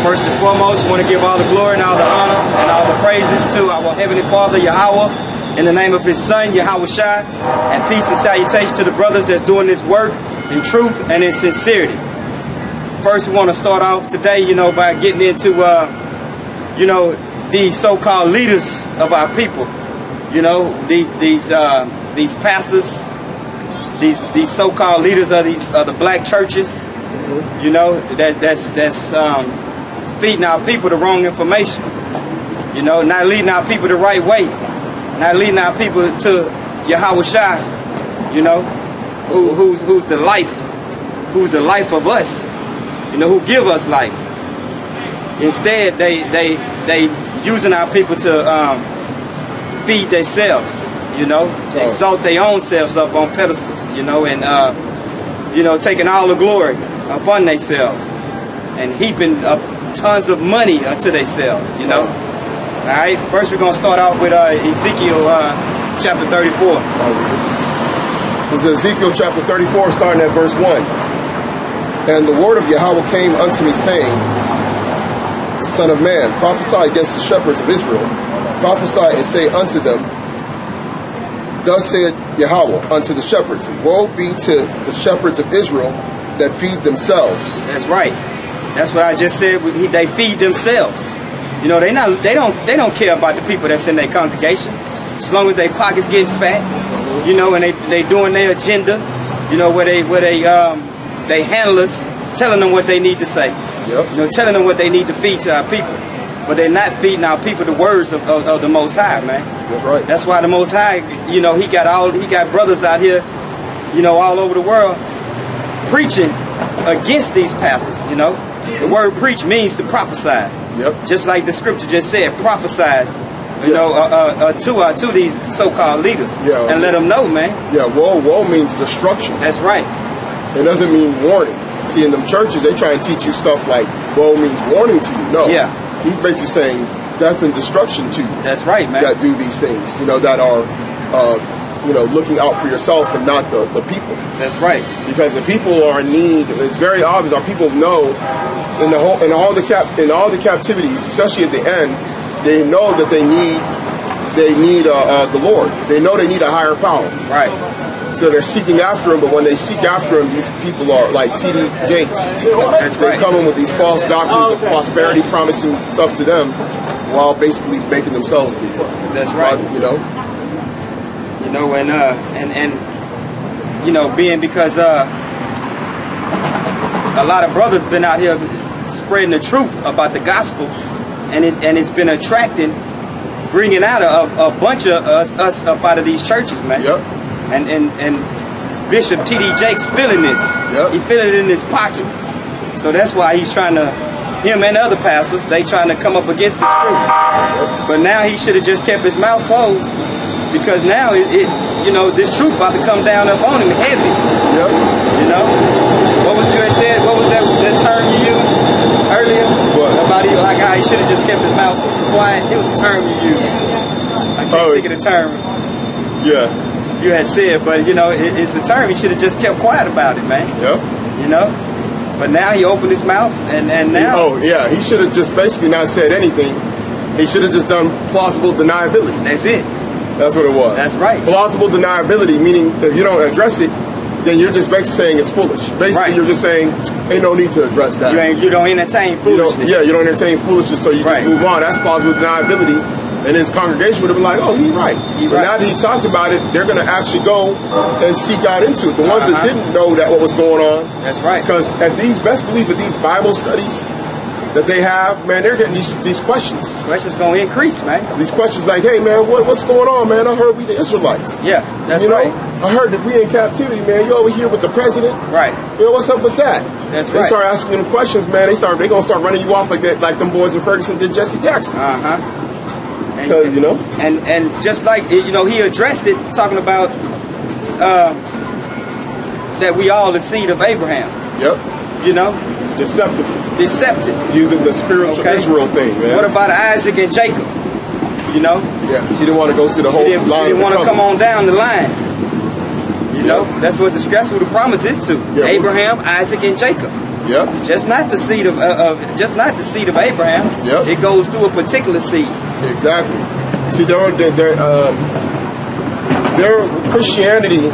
First and foremost, I want to give all the glory and all the honor and all the praises to our Heavenly Father, Yahweh, in the name of His Son, Yahawashi, and peace and salutation to the brothers that's doing this work in truth and in sincerity. First, we want to start off today, by getting into, these so-called leaders of our people. These pastors, these so-called leaders of the black churches. That's feeding our people the wrong information. Not leading our people the right way. Not leading our people to Yahawashi. Who's the life of us. Who give us life. Instead, they using our people to feed themselves. Exalt their own selves up on pedestals. And taking all the glory upon themselves and heaping up tons of money to themselves. All right. First, we're gonna start off with Ezekiel chapter 34. This is Ezekiel chapter 34, starting at verse 1. And the word of Yahweh came unto me, saying, Son of man, prophesy against the shepherds of Israel. Prophesy and say unto them, Thus saith Yahweh unto the shepherds, Woe be to the shepherds of Israel that feed themselves. That's right. That's what I just said. They feed themselves. They don't care about the people that's in their congregation, as long as their pockets getting fat. And they doing their agenda. Where they handlers telling them what they need to say. Yep. Telling them what they need to feed to our people. But they're not feeding our people the words of the Most High, man. That's right. That's why the Most High, he got brothers out here, all over the world, preaching against these pastors. The word preach means to prophesy. Yep. Just like the scripture just said, prophesies, to these so-called leaders, and let them know, man. Yeah. Woe means destruction. That's right. It doesn't mean warning. See, in them churches, they try and teach you stuff like woe means warning to you. No. Yeah. He's basically saying death and destruction to you. That's right, man. That do these things, that are, looking out for yourself and not the people. That's right. Because the people are in need. It's very obvious. Our people know in all the captivities, especially at the end, they know that they need the Lord. They know they need a higher power. Right. So they're seeking after him, but when they seek after him, these people are like T.D. Jakes. That's right. They come in with these false doctrines of prosperity, promising stuff to them, while basically making themselves be. That's right. Being because a lot of brothers been out here spreading the truth about the gospel, and it's been attracting, bringing out a bunch of us up out of these churches, man. Yep. And Bishop T.D. Jakes feeling this. Yep. He feeling it in his pocket. So that's why he's trying to, him and other pastors, they trying to come up against the truth. Yep. But now he should have just kept his mouth closed, because now this truth about to come down up on him heavy. Yep. What was you had said? What was that term you used earlier? What? About like how he should have just kept his mouth quiet. It was a term you used. I can't think of the term. Yeah. You had said, but it's a term. He should have just kept quiet about it, man. Yep. But now he opened his mouth, and now. Oh yeah, he should have just basically not said anything. He should have just done plausible deniability. That's it. That's what it was. That's right. Plausible deniability, meaning if you don't address it, then you're just basically saying it's foolish. Basically, right. You're just saying ain't no need to address that. You don't entertain foolishness. You don't entertain foolishness, so you right. just move on. That's plausible deniability. And his congregation would have been like, oh, he's right. But now that he talked about it, they're going to actually go and seek out into it. The ones that didn't know what was going on. That's right. Because best believe at these Bible studies that they have, man, they're getting these questions. Questions going to increase, man. These questions like, hey, man, what's going on, man? I heard we the Israelites. Yeah, that's right. I heard that we in captivity, man. You over here with the president. Right. What's up with that? That's right. They start asking them questions, man. They're going to start running you off like that, like them boys in Ferguson did Jesse Jackson. And just like he addressed it, talking about that we all the seed of Abraham. Yep. Deceptive. Using the spiritual Israel thing, man. What about Isaac and Jacob? Yeah. He didn't want to go to the whole line. He didn't want to come on down the line. That's what the promise is to. Yeah, Abraham, Isaac, and Jacob. Yep. Just not the seed of Abraham. Yep. It goes through a particular seed. Exactly. See, their Christianity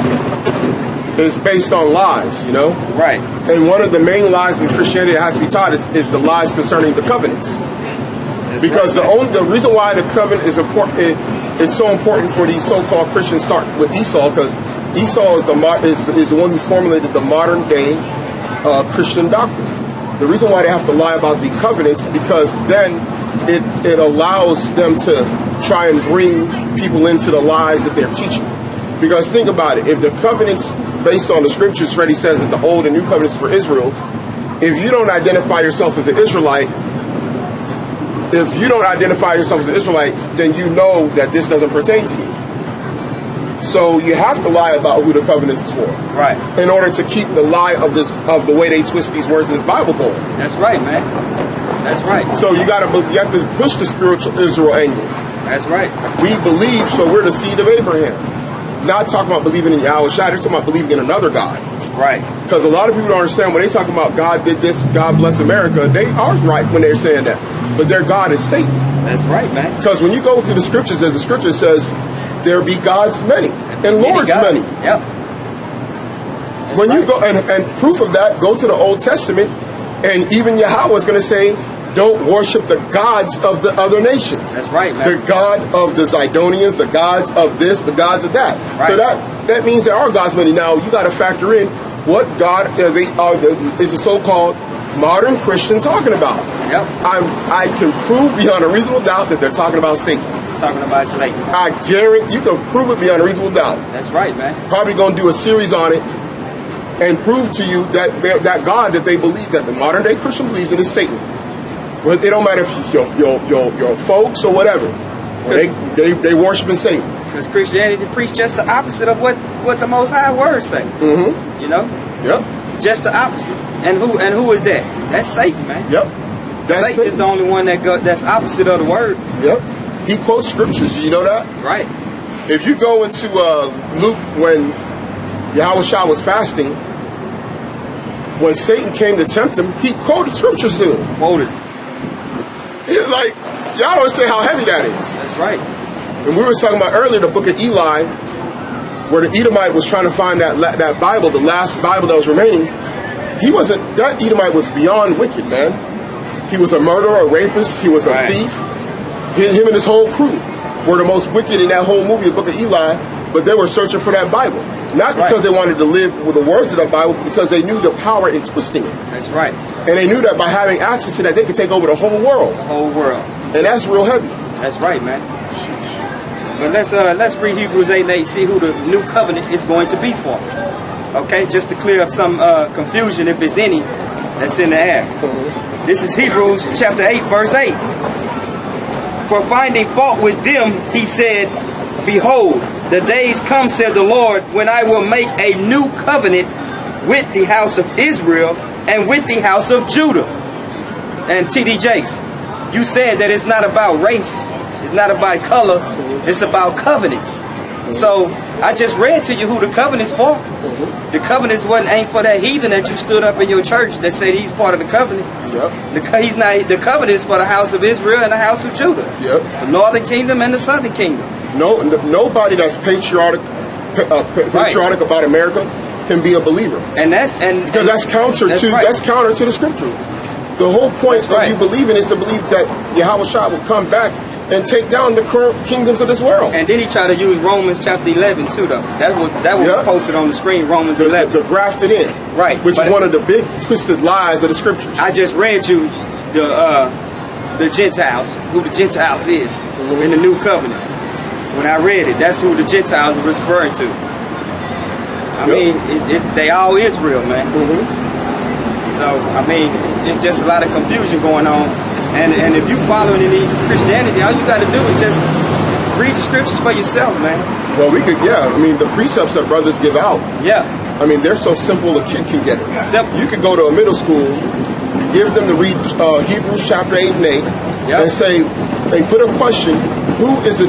is based on lies, you know? Right. And one of the main lies in Christianity that has to be taught is the lies concerning the covenants. That's because right, the reason why the covenant is important, it's so important for these so-called Christians start with Esau, because Esau is the one who formulated the modern day Christian doctrine. The reason why they have to lie about the covenants, because then it allows them to try and bring people into the lies that they're teaching. Because think about it, if the covenants based on the scriptures already says that the old and new covenants for Israel, if you don't identify yourself as an Israelite, then you know that this doesn't pertain to you. So you have to lie about who the covenants is for. Right. In order to keep the lie of the way they twist these words in this Bible going. That's right, man. That's right. So you have to push the spiritual Israel angle. That's right. We believe, so we're the seed of Abraham. Not talking about believing in Yahawashi, they're talking about believing in another God. Right. Because a lot of people don't understand when they talk about God did this, God bless America, they are right when they're saying that. But their God is Satan. That's right, man. Because when you go to the scriptures, as the scripture says, there be gods many and lords many. Yep. When you go, and proof of that, go to the Old Testament, and even Yahweh is going to say, don't worship the gods of the other nations. That's right, man. The God of the Zidonians, the gods of this, the gods of that. Right. So that means there are gods many. Now, you got to factor in what God is the so-called modern Christian talking about. Yep. I can prove beyond a reasonable doubt that they're talking about Satan. Talking about Satan. I guarantee you can prove it beyond a reasonable doubt. That's right, man. Probably going to do a series on it and prove to you that God that they believe, that the modern day Christian believes in, is Satan. Well, it don't matter if it's your folks or whatever. They worshiping Satan. Because Christianity preach just the opposite of what the Most High words say. Mm-hmm. You know? Yep. Just the opposite. And who is that? That's Satan, man. Yep. Satan is the only one that's opposite of the word. Yep. He quotes scriptures. Do you know that? Right. If you go into Luke when Yahawashi was fasting, when Satan came to tempt him, he quoted scriptures to him. Quoted. Like, y'all don't say how heavy that is. That's right. And we were talking about earlier the book of Eli, where the Edomite was trying to find that Bible, the last Bible that was remaining. That Edomite was beyond wicked, man. He was a murderer, a rapist, he was a thief. Him and his whole crew were the most wicked in that whole movie, the book of Eli, but they were searching for that Bible. Not because they wanted to live with the words of that Bible, but because they knew the power in twisting it. That's right. And they knew that by having access to that, they could take over the whole world. The whole world. And that's real heavy. That's right, man. But let's read Hebrews 8:8, see who the new covenant is going to be for. Okay, just to clear up some confusion, if there's any, that's in the air. This is Hebrews chapter 8, verse 8. For finding fault with them, he said, behold, the days come, said the Lord, when I will make a new covenant with the house of Israel and with the house of Judah. And T.D. Jakes, you said that it's not about race, it's not about color, it's about covenants. So I just read to you who the covenant's for. The covenants ain't for that heathen that you stood up in your church that said he's part of the covenant. Yep. The covenant is for the house of Israel and the house of Judah. Yep. The northern kingdom and the southern kingdom. Nobody that's patriotic about America can be a believer. Because that's counter to the scriptures. The whole point of you believing is to believe that Yahawashi will come back and take down the current kingdoms of this world. And then he tried to use Romans chapter 11 too, though. That was posted on the screen, Romans 11. The grafted in. Right. Which is one of the big twisted lies of the scriptures. I just read you the Gentiles, who the Gentiles is in the new covenant. When I read it, that's who the Gentiles are referring to. I mean, they all Israel, man. So, I mean, it's just a lot of confusion going on. And if you following in these Christianity, all you got to do is just read the scriptures for yourself, man. Well, I mean, the precepts that brothers give out. Yeah. I mean, they're so simple a kid can get it. Simple. You could go to a middle school, give them to read Hebrews chapter 8 and 8, and say, and put a question, who is the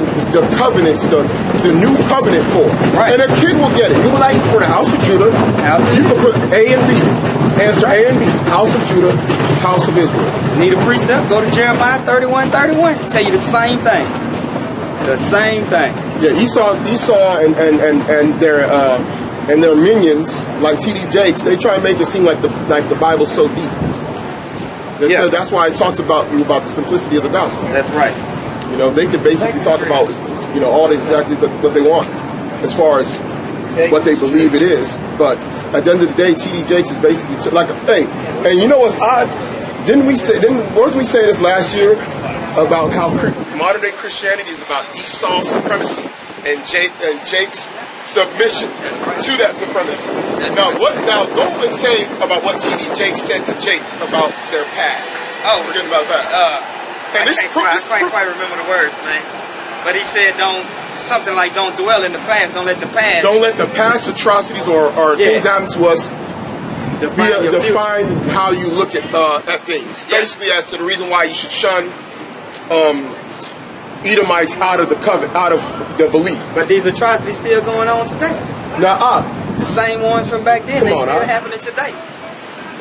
covenants, the new covenant for? Right. And a kid will get it. He will like, for the house of Judah, you can put A and B. Answer A and B. House of Judah, house of Israel. Need a precept? Go to Jeremiah 31:31. Tell you the same thing. The same thing. Yeah, Esau and their minions like T.D. Jakes, they try and make it seem like the Bible's so deep. So that's why I talked about the simplicity of the gospel. That's right. You know, they could basically talk about, you know, all exactly what they want as far as what they believe it is. But at the end of the day, T.D. Jakes is basically like a hey. And you know what's odd? Wasn't we saying this last year about how modern day Christianity is about Esau's supremacy and Jake's submission to that supremacy? Now go and say about what T.D. Jakes said to Jake about their past. Oh, forget about that. And I can't quite remember the words, man. But he said, something like, don't dwell in the past. Don't let the past atrocities or things happen to us define how you look at things. Yeah. Basically, as to the reason why you should shun Edomites out of the belief. But these atrocities still going on today. Now, the same ones from back then, they still happening today.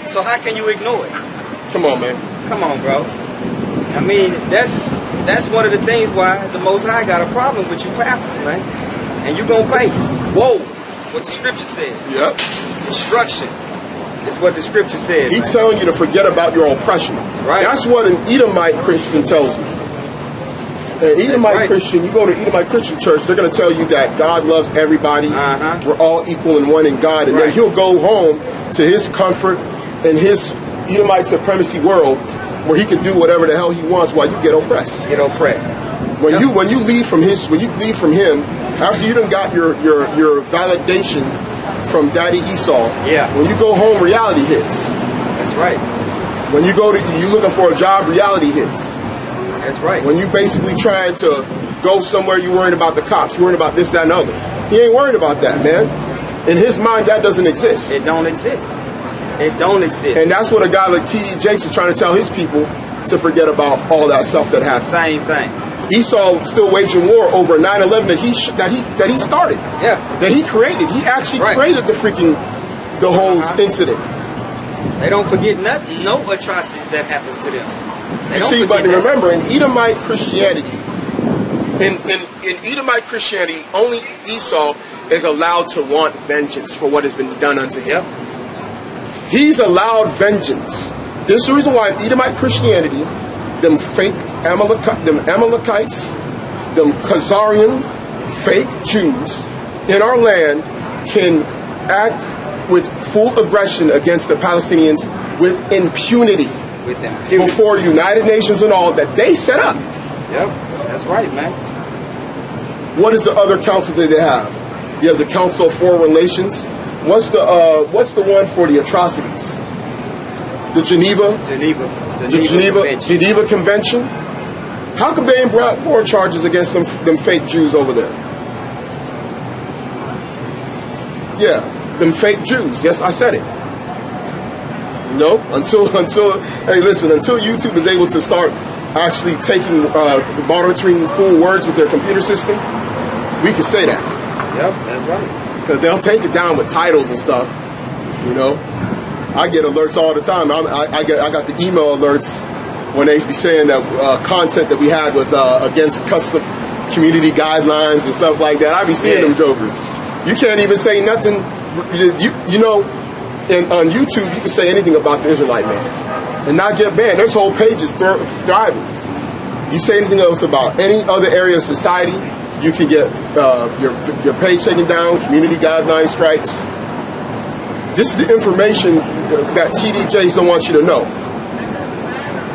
So how can you ignore it? Come on, man. Come on, bro. I mean, that's one of the things why the Most High got a problem with you pastors, man. And you gonna pay. Whoa, what the scripture said. Yep. Destruction is what the scripture said. He's telling you to forget about your oppression. Right. That's what an Edomite Christian tells you. An Edomite Christian, you go to Edomite Christian church, they're going to tell you that God loves everybody. We're all equal and one in God. And then he'll go home to his comfort in his Edomite supremacy world where he can do whatever the hell he wants while you get oppressed. When you leave from him, after you done got your validation from Daddy Esau, when you go home, reality hits. That's right. When you looking for a job, reality hits. That's right. When you basically trying to go somewhere, you're worrying about the cops, you're worrying about this, that, and other. He ain't worried about that, man. In his mind, that doesn't exist. It don't exist. It don't exist. And that's what a guy like T.D. Jakes is trying to tell his people, to forget about all that stuff that happened. Same thing. Esau still waging war over 9/11 that he started. Yeah. That he created. He actually created the whole incident. They don't forget nothing, no atrocities that happens to them. See, but remember, in Edomite Christianity, in Edomite Christianity, only Esau is allowed to want vengeance for what has been done unto him. He's allowed vengeance. This is the reason why in Edomite Christianity, them fake Amalekites, them Khazarian fake Jews in our land can act with full aggression against the Palestinians with impunity. Before the United Nations and all that they set up. Yep, that's right, man. What is the other council that they have? You have the Council of Foreign Relations. What's the one for the atrocities? The Geneva Convention. How come they ain't brought more charges against them fake Jews over there? Yeah, them fake Jews. Yes, I said it. No, until YouTube is able to start actually taking monitoring full words with their computer system, we can say that. Yep, that's right. Because they'll take it down with titles and stuff. You know, I get alerts all the time. I got the email alerts when they be saying that content that we had was against custom community guidelines and stuff like that. I be seeing them jokers. You can't even say nothing. You know. And on YouTube, you can say anything about the Israelite man and not get banned. There's whole pages thriving. You say anything else about any other area of society, you can get your page taken down, community guideline strikes. This is the information that T.D. Jakes don't want you to know.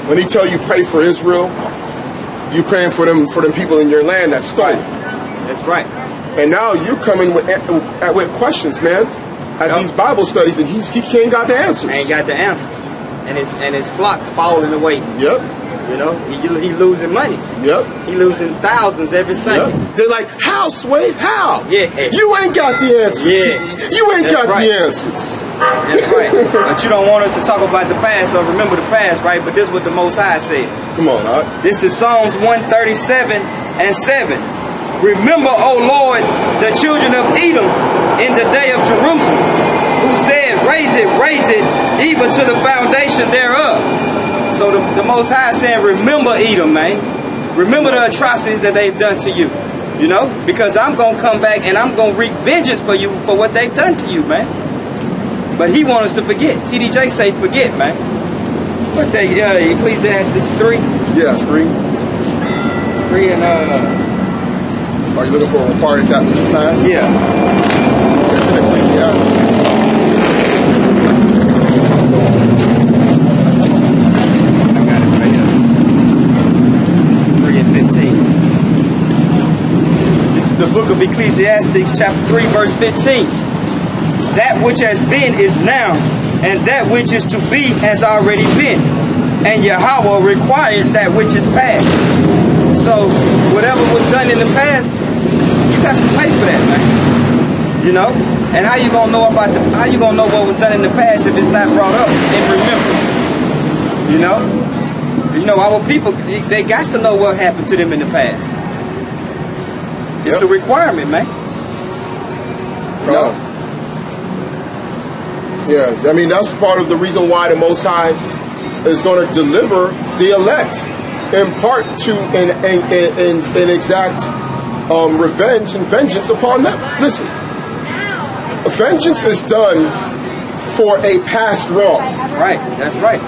When he tell you pray for Israel, you praying for them people in your land that's stolen. That's right. And now you're coming with questions, man. At these Bible studies, and he ain't got the answers. Ain't got the answers, and his flock falling away. Yep. You know, he losing money. Yep. He losing thousands every Sunday. Yep. They're like, how, Sway? How? Yeah. You ain't got the answers. Yeah. You ain't got the answers. That's right. But you don't want us to talk about the past or remember the past, right? But this is what the Most High said. Come on, all right. This is Psalms 137 and 7. Remember, O Lord, the children of Edom in the day of Jerusalem, who said, raise it even to the foundation thereof. So the Most High is saying, remember Edom, man. Remember the atrocities that they've done to you. You know, because I'm going to come back and I'm going to wreak vengeance for you for what they've done to you, man. But he wants us to forget. TDJ say forget, man. What's that? Ecclesiastes 3? Yeah, 3. 3 and Are you looking for a part of that which is past? Yeah. It's in Ecclesiastes. I got it right here. 3 and 15. This is the book of Ecclesiastes, chapter 3, verse 15. That which has been is now, and that which is to be has already been. And Yahweh required that which is past. So whatever was done in the past, you got to pay for that, man. You know? And how you gonna know what was done in the past if it's not brought up in remembrance? You know? You know, our people, they got to know what happened to them in the past. It's a requirement, man. You know? Yeah, I mean, that's part of the reason why the Most High is going to deliver the elect, in part to an exact revenge and vengeance upon them. Listen, vengeance is done for a past wrong. Right, that's right.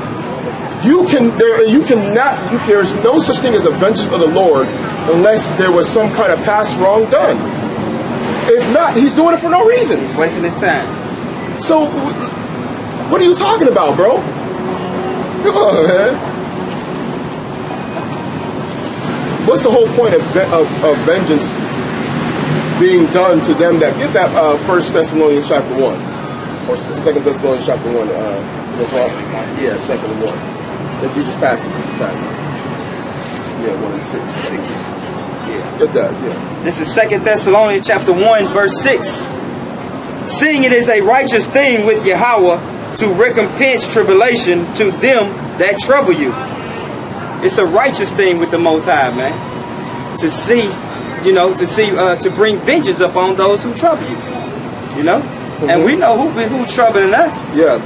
There's no such thing as a vengeance of the Lord unless there was some kind of past wrong done. If not, he's doing it for no reason. He's wasting his time. So, what are you talking about, bro? Come on, man. What's the whole point of vengeance being done to them that get that 1 Thessalonians chapter 1 or 2 Thessalonians chapter 1? Yeah, 2nd 1. If you just pass it, Yeah, 1 and 6. Yeah. Get that, yeah. This is 2 Thessalonians chapter 1, verse 6. Seeing it is a righteous thing with Yahweh to recompense tribulation to them that trouble you. It's a righteous thing with the Most High, man. To see, to bring vengeance upon those who trouble you. You know? Mm-hmm. And we know who's troubling us. Yeah,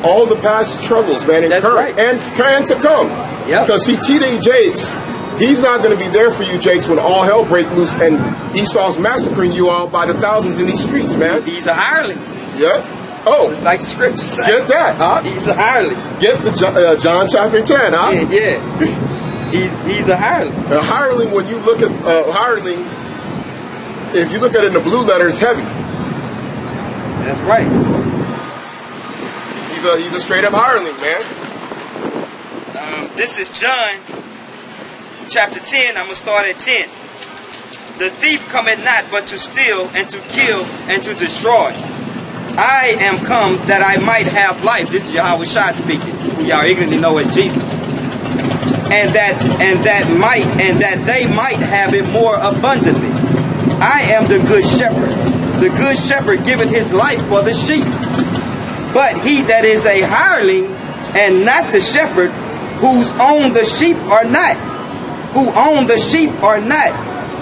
all the past troubles, man, and current and to come. Yeah. Because see, T.D. Jakes, he's not going to be there for you, Jakes, when all hell breaks loose and Esau's massacring you all by the thousands in these streets, man. He's a hireling. Yeah. Oh. It's like the scripture says. Get that, huh? He's a hireling. Get the John chapter 10, huh? Yeah. He's a hireling. A hireling, when you look at hireling, if you look at it in the blue letter, it's heavy. That's right. He's a straight up hireling, man. This is John chapter 10. I'm going to start at 10. The thief cometh not but to steal and to kill and to destroy. I am come that I might have life. This is Yahawashi speaking, who y'all ignorantly know as Jesus. And that they might have it more abundantly. I am the good shepherd. The good shepherd giveth his life for the sheep. But he that is a hireling and not the shepherd, whose own the sheep are not,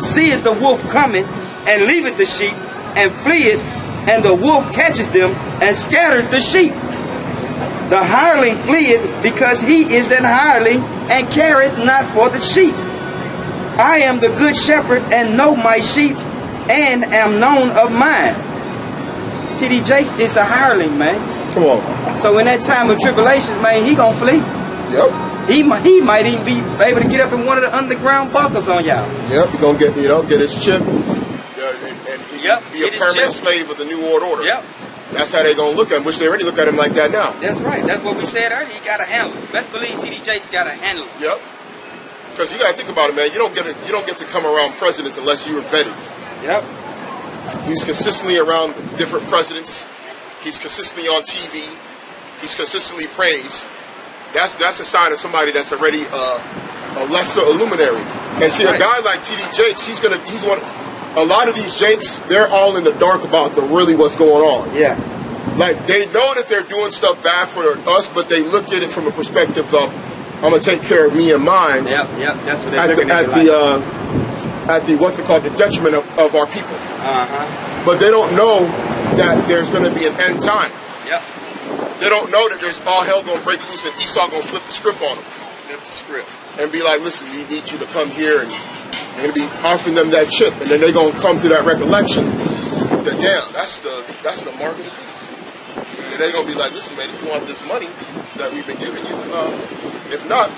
seeth the wolf coming, and leaveth the sheep, and fleeth, and the wolf catches them, and scattereth the sheep. The hireling fleeth, because he is an hireling, and careth not for the sheep. I am the good shepherd, and know my sheep, and am known of mine. T.D. Jakes is a hireling, man. Come on. So in that time of tribulations, man, he gonna flee. Yep. He might even be able to get up in one of the underground bunkers on y'all. Yep, he's gonna get his chip. And be a permanent slave of the New World Order. Yep. That's how they gonna look at him, which they already look at him like that now. That's right. That's what we said earlier. He got to handle it. Best believe T.D. Jakes got to handle it. Yep. Because you gotta think about it, man. You don't get to come around presidents unless you are vetted. Yep. He's consistently around different presidents. He's consistently on TV. He's consistently praised. That's a sign of somebody that's already a lesser luminary. And see, a guy like T.D. Jakes, he's one. A lot of these Jakes, they're all in the dark about really what's going on. Yeah. Like, they know that they're doing stuff bad for us, but they look at it from a perspective of, I'm gonna take care of me and mine. Yep. That's what they're looking at. At the what's it called, the detriment of our people. Uh-huh. But they don't know that there's going to be an end time. Yep. They don't know that there's all hell gonna break loose and Esau gonna flip the script on them. Flip the script. And be like, listen, we need you to come here, and you're gonna be offering them that chip, and then they're gonna come to that recollection that that's the mark of the beast. And they're gonna be like, listen, man, if you want this money that we've been giving you, if not,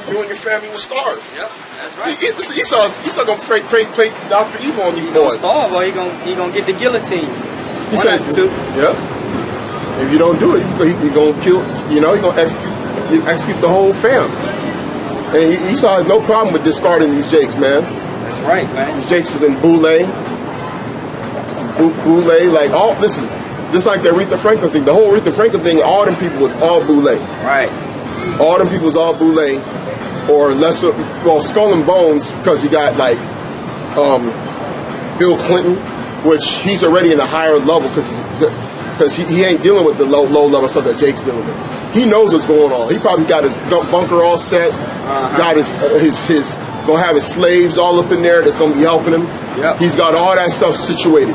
you and your family will starve. Yep, that's right. Esau gonna play Dr. Evil on you, boy. Starve, or he gonna get the guillotine. He said, yeah. If you don't do it, he's gonna kill. He's gonna execute the whole fam. And Esau has no problem with discarding these jakes, man. That's right, man. These jakes is in boule, like listen, just like the Aretha Franklin thing. The whole Aretha Franklin thing, all them people was all boule. Right. All them people was all boule, or lesser, Skull and Bones, because you got like Bill Clinton, which he's already in a higher level because he ain't dealing with the low level stuff that Jake's dealing with. He knows what's going on. He probably got his bunker all set. Got his gonna have his slaves all up in there that's gonna be helping him. Yep. He's got all that stuff situated.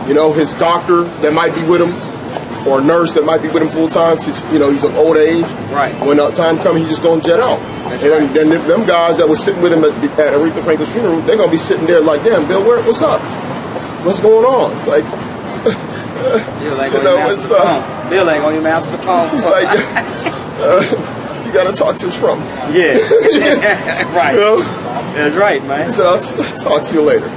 His doctor that might be with him, or nurse that might be with him full time. He's of old age. Right. When the time comes, he's just gonna jet out. That's and right. then them guys that were sitting with him at Aretha Franklin's funeral, they're gonna be sitting there like, damn, Bill, what's up? What's going on? Like, Bill ain't gonna answer the phone. Bill ain't gonna even answer the phone. He's like, you gotta talk to Trump. Yeah. Right. That's right, man. He said, I'll talk to you later.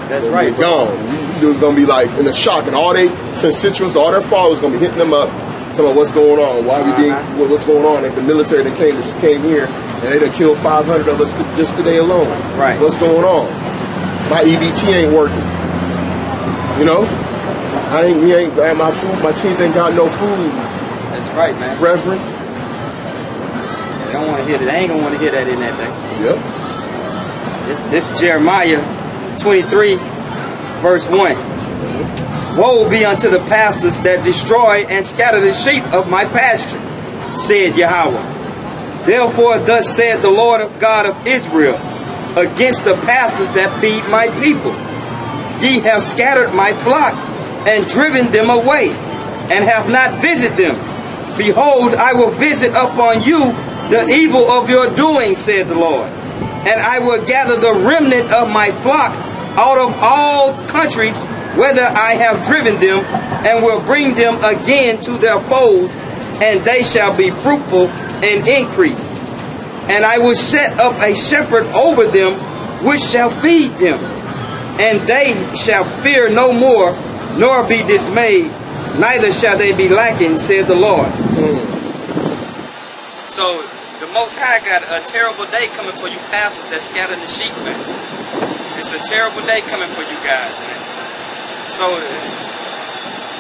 That's right. You're gone. You dudes gonna be like in a shock, and all their constituents, all their followers gonna be hitting them up, talking about what's going on, what's going on. And the military that came here, and they done killed 500 of us just today alone. Right. What's going on? My EBT ain't working. My food, my kids ain't got no food. That's right, man. Reverend. They don't want to hear that. They ain't gonna want to hear that in that thing. Yep. This Jeremiah 23, verse 1. Woe be unto the pastors that destroy and scatter the sheep of my pasture, said Yahweh. Therefore thus said the Lord God of Israel, against the pastors that feed my people. Ye have scattered my flock, and driven them away, and have not visited them. Behold, I will visit upon you the evil of your doing, said the Lord. And I will gather the remnant of my flock out of all countries whither I have driven them, and will bring them again to their folds, and they shall be fruitful and increase. And I will set up a shepherd over them, which shall feed them. And they shall fear no more, nor be dismayed, neither shall they be lacking, said the Lord. So the Most High got a terrible day coming for you pastors that scatter the sheep, man. It's a terrible day coming for you guys, man. So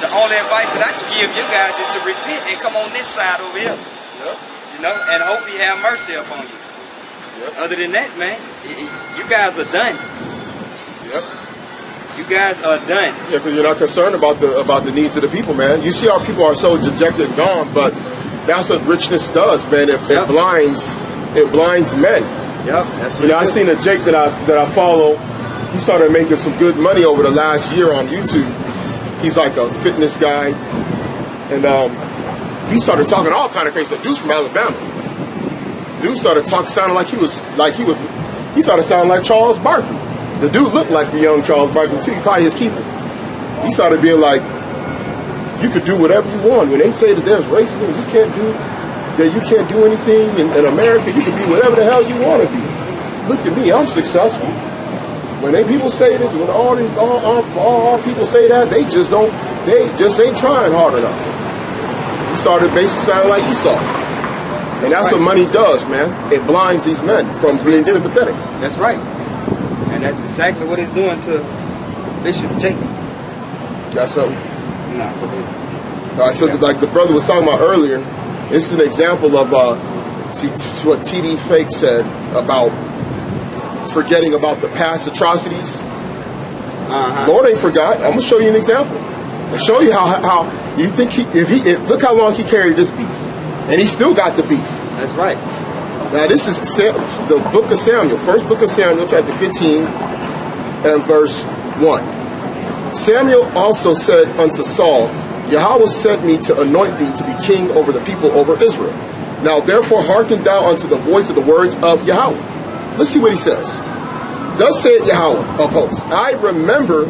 the only advice that I can give you guys is to repent and come on this side over here. Yep. And hope He have mercy upon you. Yep. Other than that, man, you guys are done. Yep. You guys are done. Yeah, because you're not concerned about the needs of the people, man. You see how people are so dejected and gone, but that's what richness does, man. It blinds men. Yep, that's what I seen a Jake that I follow. He started making some good money over the last year on YouTube. He's like a fitness guy, and he started talking all kind of crazy stuff. Dude's from Alabama. Dude started sounding he started sounding like Charles Barkley. The dude looked like the young Charles Barkley too. He probably his keeper. He started being like, you could do whatever you want. When they say that there's racism, you can't do anything in America, you can be whatever the hell you want to be. Look at me, I'm successful. When people say this, when all people say that, they just ain't trying hard enough. He started basically sounding like Esau. And that's what money does, man. It blinds these men from being sympathetic. That's right. And that's exactly what it's doing to Bishop Jacob. That's so. No. All right, so like the brother was talking about earlier, this is an example of what TD Fake said about forgetting about the past atrocities. Lord ain't forgot. I'm gonna show you an example and show you how you think look how long he carried this beef, and he still got the beef. That's right. Now this is the book of Samuel, first book of Samuel, chapter 15 and verse 1. Samuel also said unto Saul, Yahweh sent me to anoint thee to be king over the people, over Israel. Now therefore hearken thou unto the voice of the words of Yahweh. Let's see what he says. Thus saith Yahweh of hosts, I remember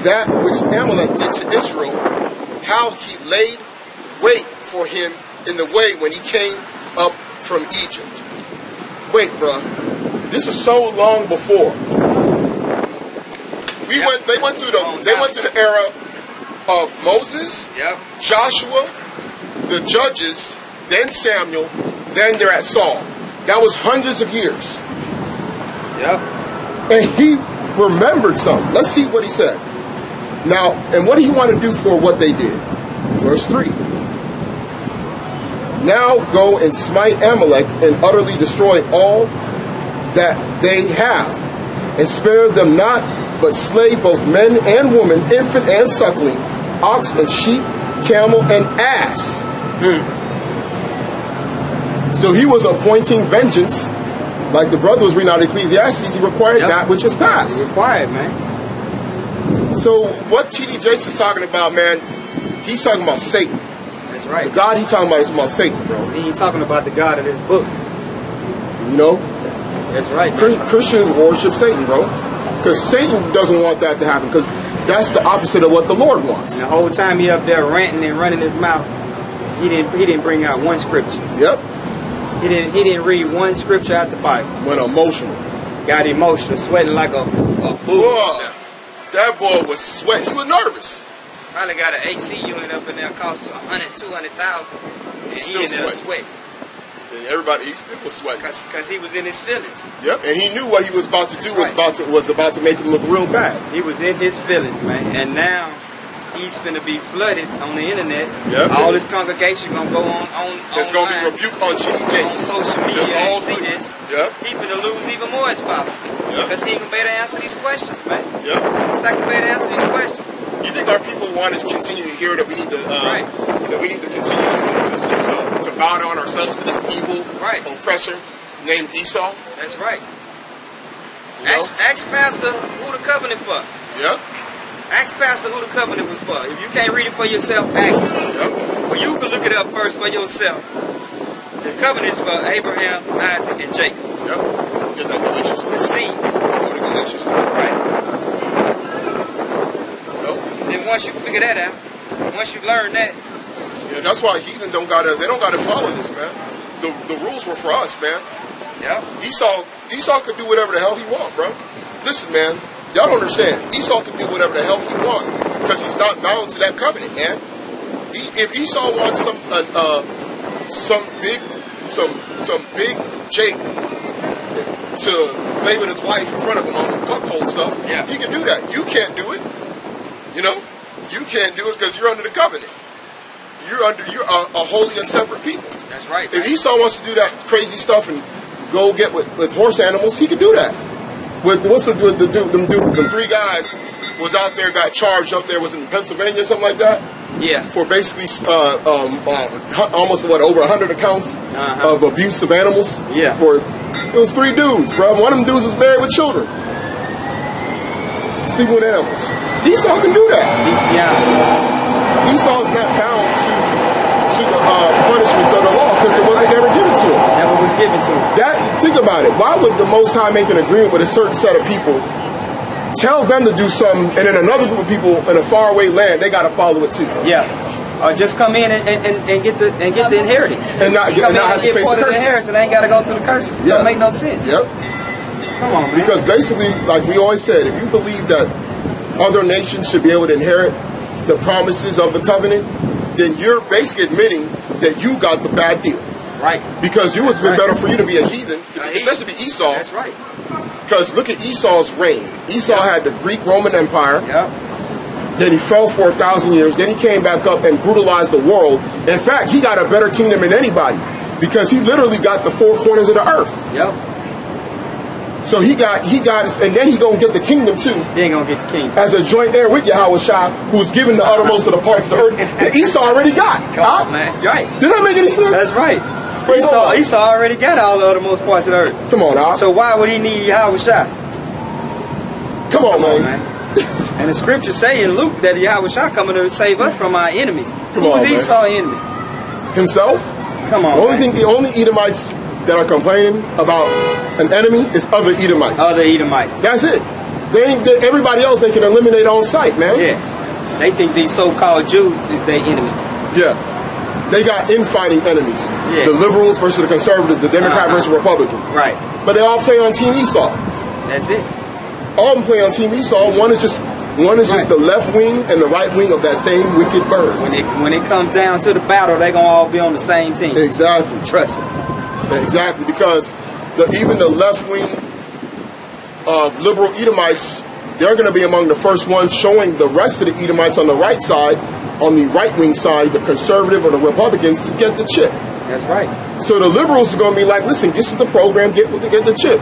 that which Amalek did to Israel, how he laid wait for him in the way when he came up from Egypt. Wait, bruh. This is so long before. They went through the era of Moses, Joshua, the judges, then Samuel, then they're at Saul. That was hundreds of years. And he remembered something. Let's see what he said. Now, and what did he want to do for what they did? Verse 3. Now go and smite Amalek and utterly destroy all that they have, and spare them not, but slay both men and women, infant and suckling, ox and sheep, camel and ass. So he was appointing vengeance, like the brother was reading out of Ecclesiastes. He required that which is past. Required, man. So what T.D. Jakes is talking about, man, he's talking about Satan. That's right. The God he's talking about is about Satan, bro. See, he's talking about the God of this book. You know? That's right. Christians worship Satan, bro. Because Satan doesn't want that to happen, because that's the opposite of what the Lord wants. And the whole time he up there ranting and running his mouth, he didn't bring out one scripture. Yep. He didn't read one scripture out the Bible. Went emotional. Got emotional, sweating like a bull. That boy was sweating. He was nervous. Probably got an AC unit up in there, cost $100,000, $200,000. And he in there sweating. And everybody, he still was sweating. Because he was in his feelings. Yep, and he knew what he was about to do was about to make him look real bad. He was in his feelings, man. And now he's finna be flooded on the internet. Yep. All his congregation gonna go on there's gonna be rebuke on T.D. Jakes. On social media and see this. Yep. He finna lose even more his followers. Yep. Because he ain't gonna be able to answer these questions, man. Yep. He's not gonna be able to answer these questions. You think our people want to continue to hear that we need to that we need to continue to bow down ourselves to this evil oppressor named Esau? That's right. Ask Pastor who the covenant for. Yep. Ask Pastor who the covenant was for. If you can't read it for yourself, ask him. Yep. Well, you can look it up first for yourself. The covenant is for Abraham, Isaac, and Jacob. Yep. Get that Galatians 3. The seed. Go to Galatians 3. Right. Nope. Then once you figure that out, once you learn that. Yeah, that's why heathen don't gotta follow this, man. The rules were for us, man. Yep. Esau could do whatever the hell he want, bro. Listen, man. Y'all don't understand. Esau can do whatever the hell he wants because he's not bound to that covenant, man. If Esau wants some big Jake to play with his wife in front of him on some cuckold stuff, he can do that. You can't do it. You know, you can't do it because you're under the covenant. You're a holy and separate people. That's right. If Esau wants to do that crazy stuff and go get with horse animals, he can do that. What's the dude? The three guys was out there, got charged up there. Was in Pennsylvania, something like that. Yeah. For basically almost over 100 accounts of abuse of animals. Yeah. It was three dudes, bro. One of them dudes was married with children, sleeping with animals. Esau can do that. Esau's not bound to the punishments of the law because it wasn't ever given to him. Never was given to him. Think about it. Why would the Most High make an agreement with a certain set of people, tell them to do something, and then another group of people in a faraway land, they got to follow it too? Yeah. Or just come in and get the inheritance. And not have to face part the of the inheritance and ain't got to go through the curses. It don't make no sense. Yep. Come on, man. Because basically, like we always said, if you believe that other nations should be able to inherit the promises of the covenant, then you're basically admitting that you got the bad deal. Right. Because it would have been better for you to be a heathen, especially be Esau. That's right. Because look at Esau's reign. Esau had the Greek-Roman Empire. Yep. Then he fell for 1,000 years. Then he came back up and brutalized the world. In fact, he got a better kingdom than anybody because he literally got the four corners of the earth. Yep. So he got and then he gonna get the kingdom too. He ain't gonna get the kingdom as a joint heir with Yahawashi, who's given the uttermost of the parts of the earth that Esau already got. Come on, man. You're right. Did that make any sense? That's right. Esau already got all the uttermost parts of the earth. Come on, Al. So why would he need Yahawashi? Come on, man. And the scriptures say in Luke that Yahawashi coming to save us from our enemies. Who was Esau's enemy? Himself. Come on. The only Edomites that are complaining about an enemy is other Edomites. Other Edomites. That's it. Everybody else they can eliminate on sight, man. Yeah. They think these so-called Jews is their enemies. Yeah. They got infighting enemies. Yeah. The liberals versus the conservatives, the Democrat versus Republican. Right. But they all play on Team Esau. That's it. All of them play on Team Esau. One is just the left wing and the right wing of that same wicked bird. When it comes down to the battle, they're gonna all be on the same team. Exactly. Trust me. Exactly, because even the left wing liberal Edomites, they're going to be among the first ones showing the rest of the Edomites on the right side, on the right wing side, the conservative or the Republicans, to get the chip. That's right. So the liberals are going to be like, listen, this is the program, get the chip.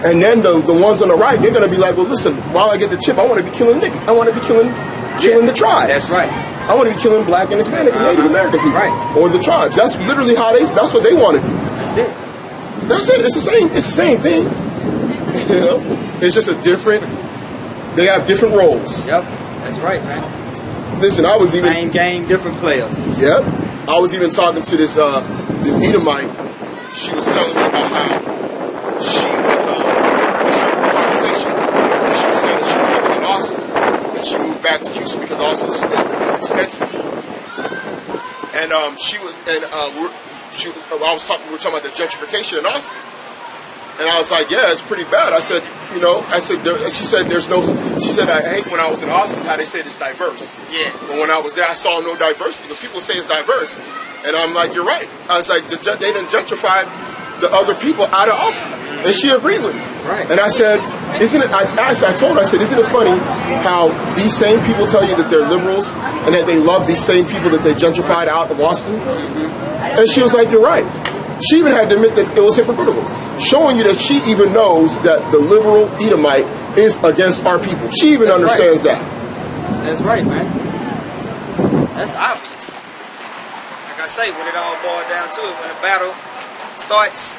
And then the ones on the right, they're going to be like, well, listen, while I get the chip, I want to be killing niggas. I want to be killing the tribes. That's right. I want to be killing black and Hispanic and Native American people. Right. Or the tribes. That's literally that's what they want to do. That's it. That's it. It's the same thing. You know? It's just they have different roles. Yep. That's right, man. Listen, same game, different players. Yep. I was even talking to this Edomite. She was telling me about how she was conversation. And she was saying that she was living in Austin and she moved back to Houston because Austin is expensive. And we were talking about the gentrification in Austin. And I was like, yeah, it's pretty bad. I said, she said, I hate when I was in Austin how they say it's diverse. Yeah. But when I was there, I saw no diversity. But people say it's diverse. And I'm like, you're right. I was like, they done gentrified the other people out of Austin. And she agreed with me. Right. And I said, I told her, isn't it funny how these same people tell you that they're liberals and that they love these same people that they gentrified out of Austin? Mm-hmm. And she was like, you're right. She even had to admit that it was hypocritical, showing you that she even knows that the liberal Edomite is against our people. She even understands that. That's right, man. That's obvious. Like I say, when it all boils down to it, when the battle starts,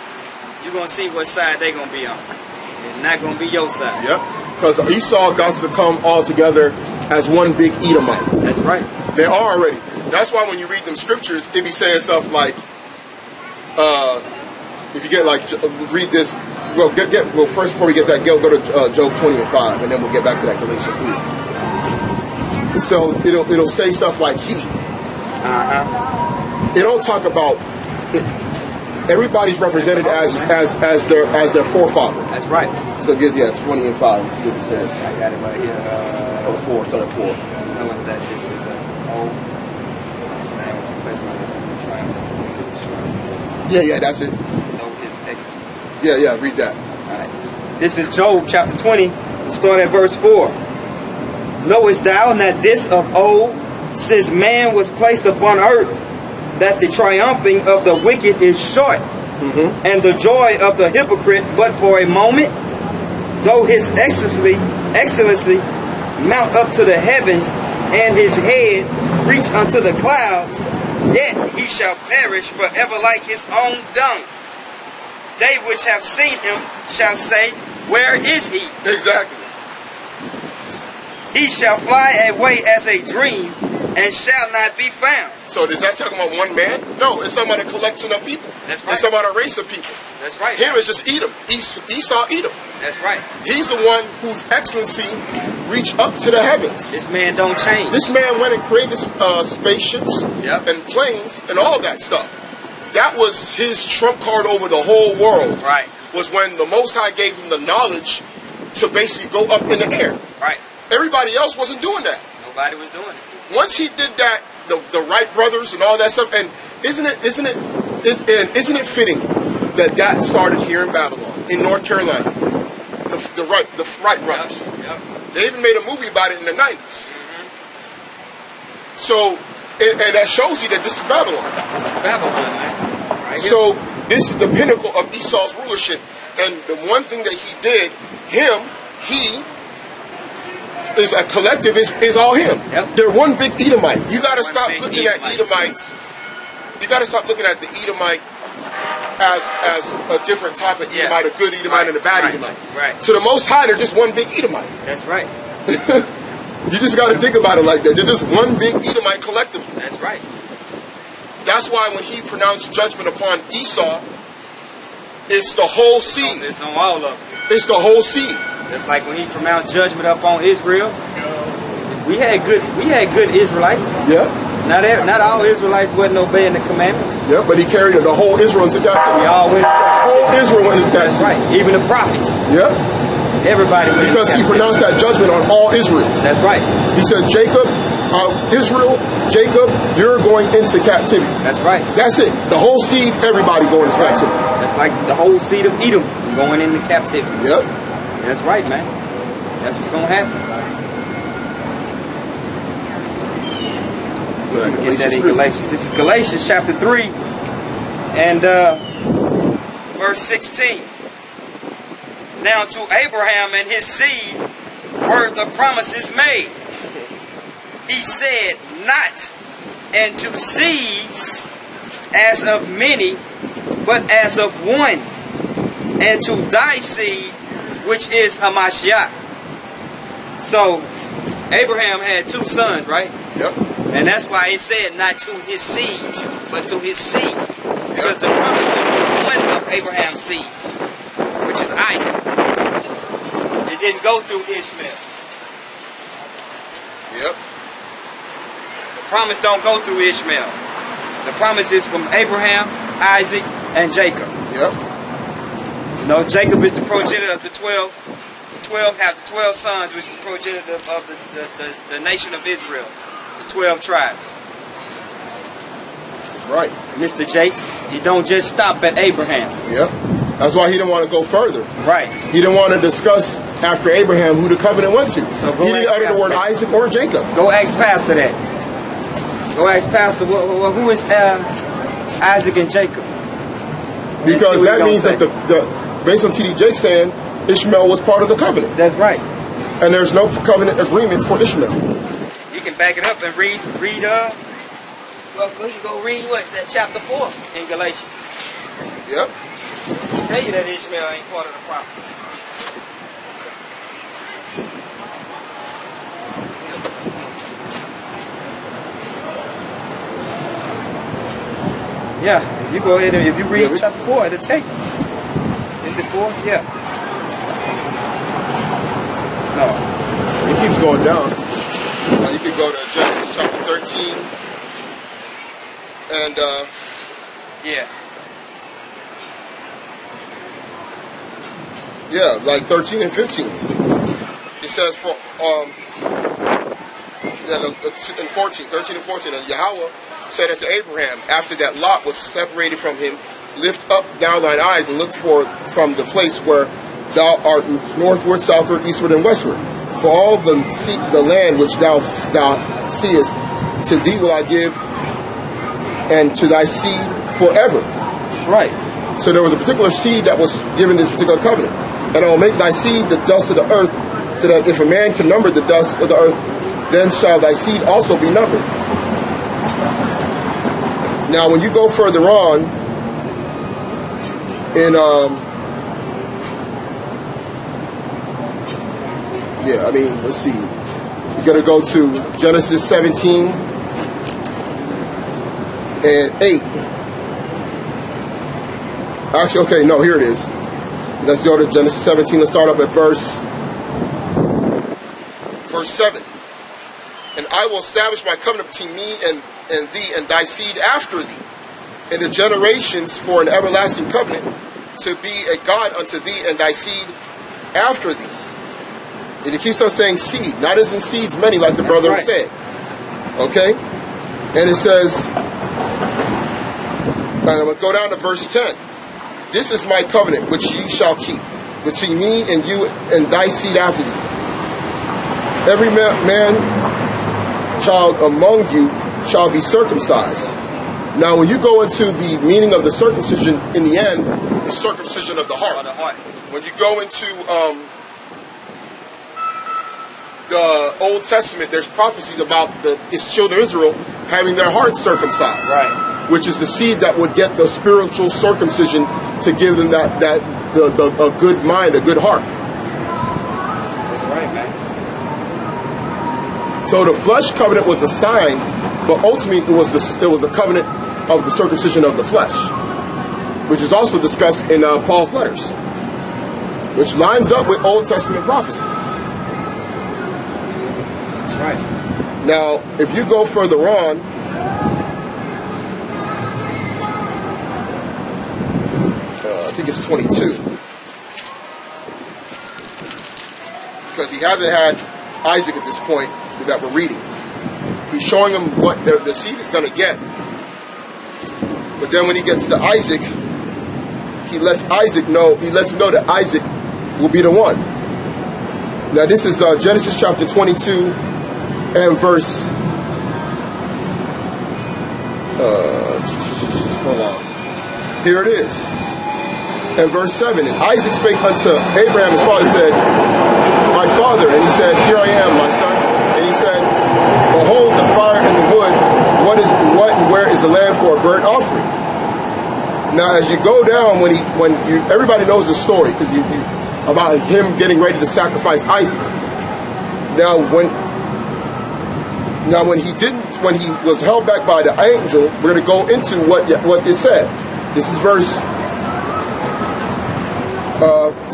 you're going to see what side they're going to be on. It's not going to be your side. Yep. Because Esau got to come all together as one big Edomite. That's right. They are already. That's why when you read them scriptures, it be saying stuff like, if you get read this, first before we get that, go to Job 20:5, and then we'll get back to that Galatians 3. So it'll say stuff like he. It don't talk about it. Everybody's represented as their forefather. That's right. So 20 and 5. Let's see what it says. I got it right here. 4. Start at 4. No, it's that this is Yeah, that's it. Yeah, read that. All right. This is Job chapter 20. We'll start at verse 4. Knowest thou not this of old, since man was placed upon earth, that the triumphing of the wicked is short, and the joy of the hypocrite but for a moment? Though his excellency mount up to the heavens, and his head reach unto the clouds, yet he shall perish forever like his own dung. They which have seen him shall say, where is he? Exactly. He shall fly away as a dream, and shall not be found. So is that talking about one man? No, it's talking about a collection of people. That's right. It's talking about a race of people. That's right. Him is just Edom. Esau, Edom. That's right. He's the one whose excellency reached up to the heavens. This man don't change. This man went and created spaceships and planes and all that stuff. That was his trump card over the whole world. Right. Was when the Most High gave him the knowledge to basically go up in the air. Right. Everybody else wasn't doing that. Nobody was doing it. Once he did that, the Wright brothers and all that stuff, and isn't it fitting that started here in Babylon, in North Carolina, the Wright brothers. Yep. They even made a movie about it in the 90s. So, and that shows you that this is Babylon. This is Babylon, man. Right here. So this is the pinnacle of Esau's rulership, and the one thing that he did, he is a collective, is all him. Yep. They're one big Edomite. You got to stop looking at Edomites. You got to stop looking at the Edomite as a different type of Edomite, a good Edomite and a bad Edomite. Right. To the Most High, they're just one big Edomite. That's right. You just got to think about it like that. They're just one big Edomite collectively. That's right. That's why when he pronounced judgment upon Esau, it's the whole seed. It's on all of them. It's the whole seed. It's like when he pronounced judgment upon Israel. We had good Israelites. Yeah. Not all Israelites wasn't obeying the commandments. Yeah, but he carried the whole Israel into captivity. We all went. The whole Israel went into captivity. That's right. Even the prophets. Yeah. Everybody went because he pronounced that judgment on all Israel. That's right. He said, Jacob, Israel, Jacob, you're going into captivity. That's right. That's it. The whole seed, everybody going into captivity. That's like the whole seed of Edom going into captivity. Yep. That's right, man. That's what's going to happen. Get that in Galatians. This is Galatians chapter 3 and verse 16. Now to Abraham and his seed were the promises made. He said, not unto seeds as of many, but as of one, and to thy seed, which is Hamashiach. So Abraham had 2 sons, right? Yep. And that's why it said not to his seeds, but to his seed. Because the promise was one of Abraham's seeds, which is Isaac. It didn't go through Ishmael. Yep. The promise don't go through Ishmael. The promise is from Abraham, Isaac, and Jacob. Yep. You know, Jacob is the progenitor of the 12. The 12 have the 12 sons, which is the progenitor of the nation of Israel. 12 tribes. Right. Mr. Jakes, he don't just stop at Abraham. Yep. That's why he didn't want to go further. Right. He didn't want to discuss after Abraham who the covenant went to. So he didn't utter the word Isaac or Jacob. Go ask Pastor that. Go ask Pastor who is Isaac and Jacob. Because that means that the based on T.D. Jakes saying Ishmael was part of the covenant. That's right. And there's no covenant agreement for Ishmael. You can back it up and read well, you go read that chapter 4 in Galatians. Yep. I'll tell you that Ishmael ain't part of the promise. Yeah, if you go ahead and if you read chapter 4, it'll take you. Is it 4? Yeah. No. It keeps going down. You can go to Genesis chapter 13 and like 13 and 15. It says in 13 and 14, and Yahweh said unto Abraham, after that Lot was separated from him, lift up now thine eyes and look from the place where thou art northward, southward, eastward, and westward. For all the land which thou seest, to thee will I give, and to thy seed forever. That's right. So there was a particular seed that was given this particular covenant. And I will make thy seed the dust of the earth, so that if a man can number the dust of the earth, then shall thy seed also be numbered. Now when you go further on, in let's see. You're going to go to Genesis 17 and 8. Actually, okay, no, here it is. Let's go to Genesis 17. Let's start up at verse 7. And I will establish my covenant between me and thee and thy seed after thee in the generations for an everlasting covenant, to be a God unto thee and thy seed after thee. And it keeps on saying seed, not as in seeds many, like the brother said. Okay? And it says, and I'm going to go down to verse 10. This is my covenant which ye shall keep between me and you and thy seed after thee. Every man child among you shall be circumcised. Now when you go into the meaning of the circumcision, in the end, the circumcision of the heart. When you go into the Old Testament, there's prophecies about its children of Israel having their hearts circumcised, right? Which is the seed that would get the spiritual circumcision to give them a good mind, a good heart. That's right, man. So the flesh covenant was a sign, but ultimately it was a covenant of the circumcision of the flesh, which is also discussed in Paul's letters, which lines up with Old Testament prophecy. That's right. Now, if you go further on, I think it's 22, because he hasn't had Isaac at this point that we're reading. He's showing him what the seed is going to get. But then when he gets to Isaac, he lets him know that Isaac will be the one. Now this is Genesis chapter 22 and verse hold on. Here it is. And verse 7. And Isaac spake unto Abraham his father, said, my father. And he said, here I am, my son. And he said, behold the fire and the wood, what and where is the land for a burnt offering? Now as you go down, everybody knows the story, because about him getting ready to sacrifice Isaac. Now when he was held back by the angel, we're going to go into what it said. This is verse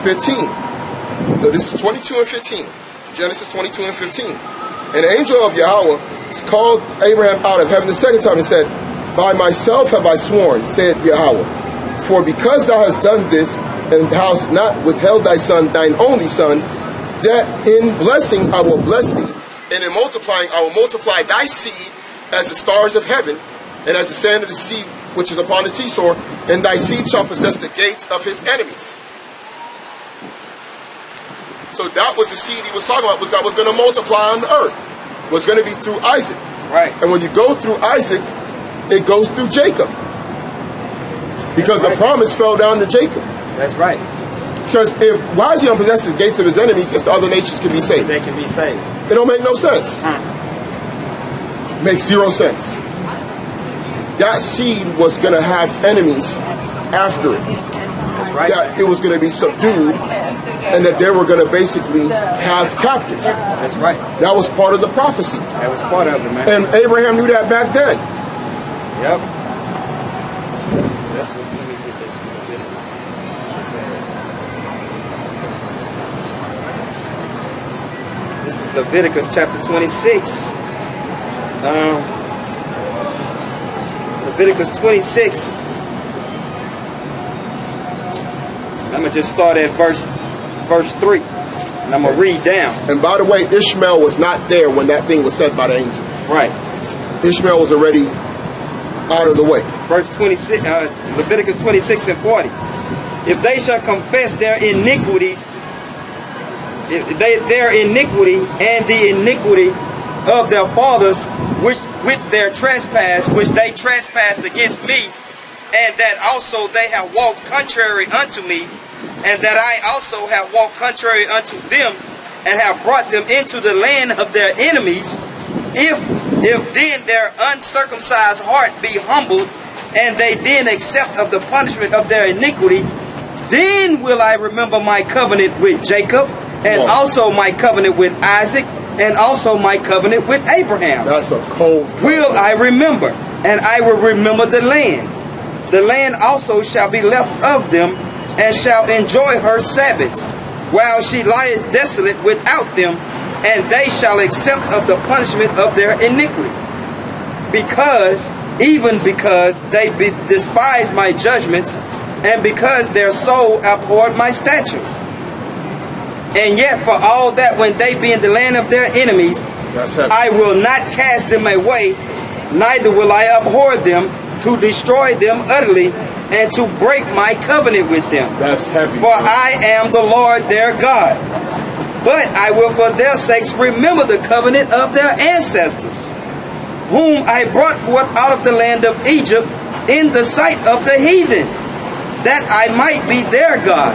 15. So this is 22 and 15. Genesis 22 and 15. And the angel of Yahweh called Abraham out of heaven the second time and said, by myself have I sworn, said Yahweh, for because thou hast done this, and thou hast not withheld thy son, thine only son, that in blessing I will bless thee, and in multiplying I will multiply thy seed as the stars of heaven, and as the sand of the sea which is upon the seashore, and thy seed shall possess the gates of his enemies. So that was the seed he was talking about, that was going to multiply on the earth, was going to be through Isaac. Right. And when you go through Isaac, it goes through Jacob, because the promise fell down to Jacob. That's right. Because why is he going to possess the gates of his enemies if the other nations can be saved? They can be saved. It don't make no sense. Makes zero sense. That seed was going to have enemies after it. That's right. That it was going to be subdued, and that they were going to basically have captives. That's right. That was part of the prophecy. That was part of it, man. And Abraham knew that back then. Yep. That's what, let me get this. This is Leviticus chapter 26. Leviticus 26. I'm going to just start at verse 3. And I'm going to read down. And by the way, Ishmael was not there when that thing was said by the angel. Right. Ishmael was already out of the way. Verse 26, Leviticus 26 and 40. If they shall confess their iniquities, their iniquity and the iniquity of their fathers, which with their trespass, which they trespassed against me, and that also they have walked contrary unto me, and that I also have walked contrary unto them, and have brought them into the land of their enemies, if then their uncircumcised heart be humbled, and they then accept of the punishment of their iniquity, then will I remember my covenant with Jacob, and also my covenant with Isaac, and also my covenant with Abraham. That's a cold covenant. Will I remember, and I will remember the land. The land also shall be left of them, and shall enjoy her Sabbaths, while she lieth desolate without them, and they shall accept of the punishment of their iniquity. Because they despise my judgments, and because their soul abhorred my statutes. And yet for all that, when they be in the land of their enemies, I will not cast them away, neither will I abhor them, to destroy them utterly, and to break my covenant with them. That's heavy. For I am the Lord their God. But I will for their sakes remember the covenant of their ancestors, whom I brought forth out of the land of Egypt in the sight of the heathen, that I might be their God.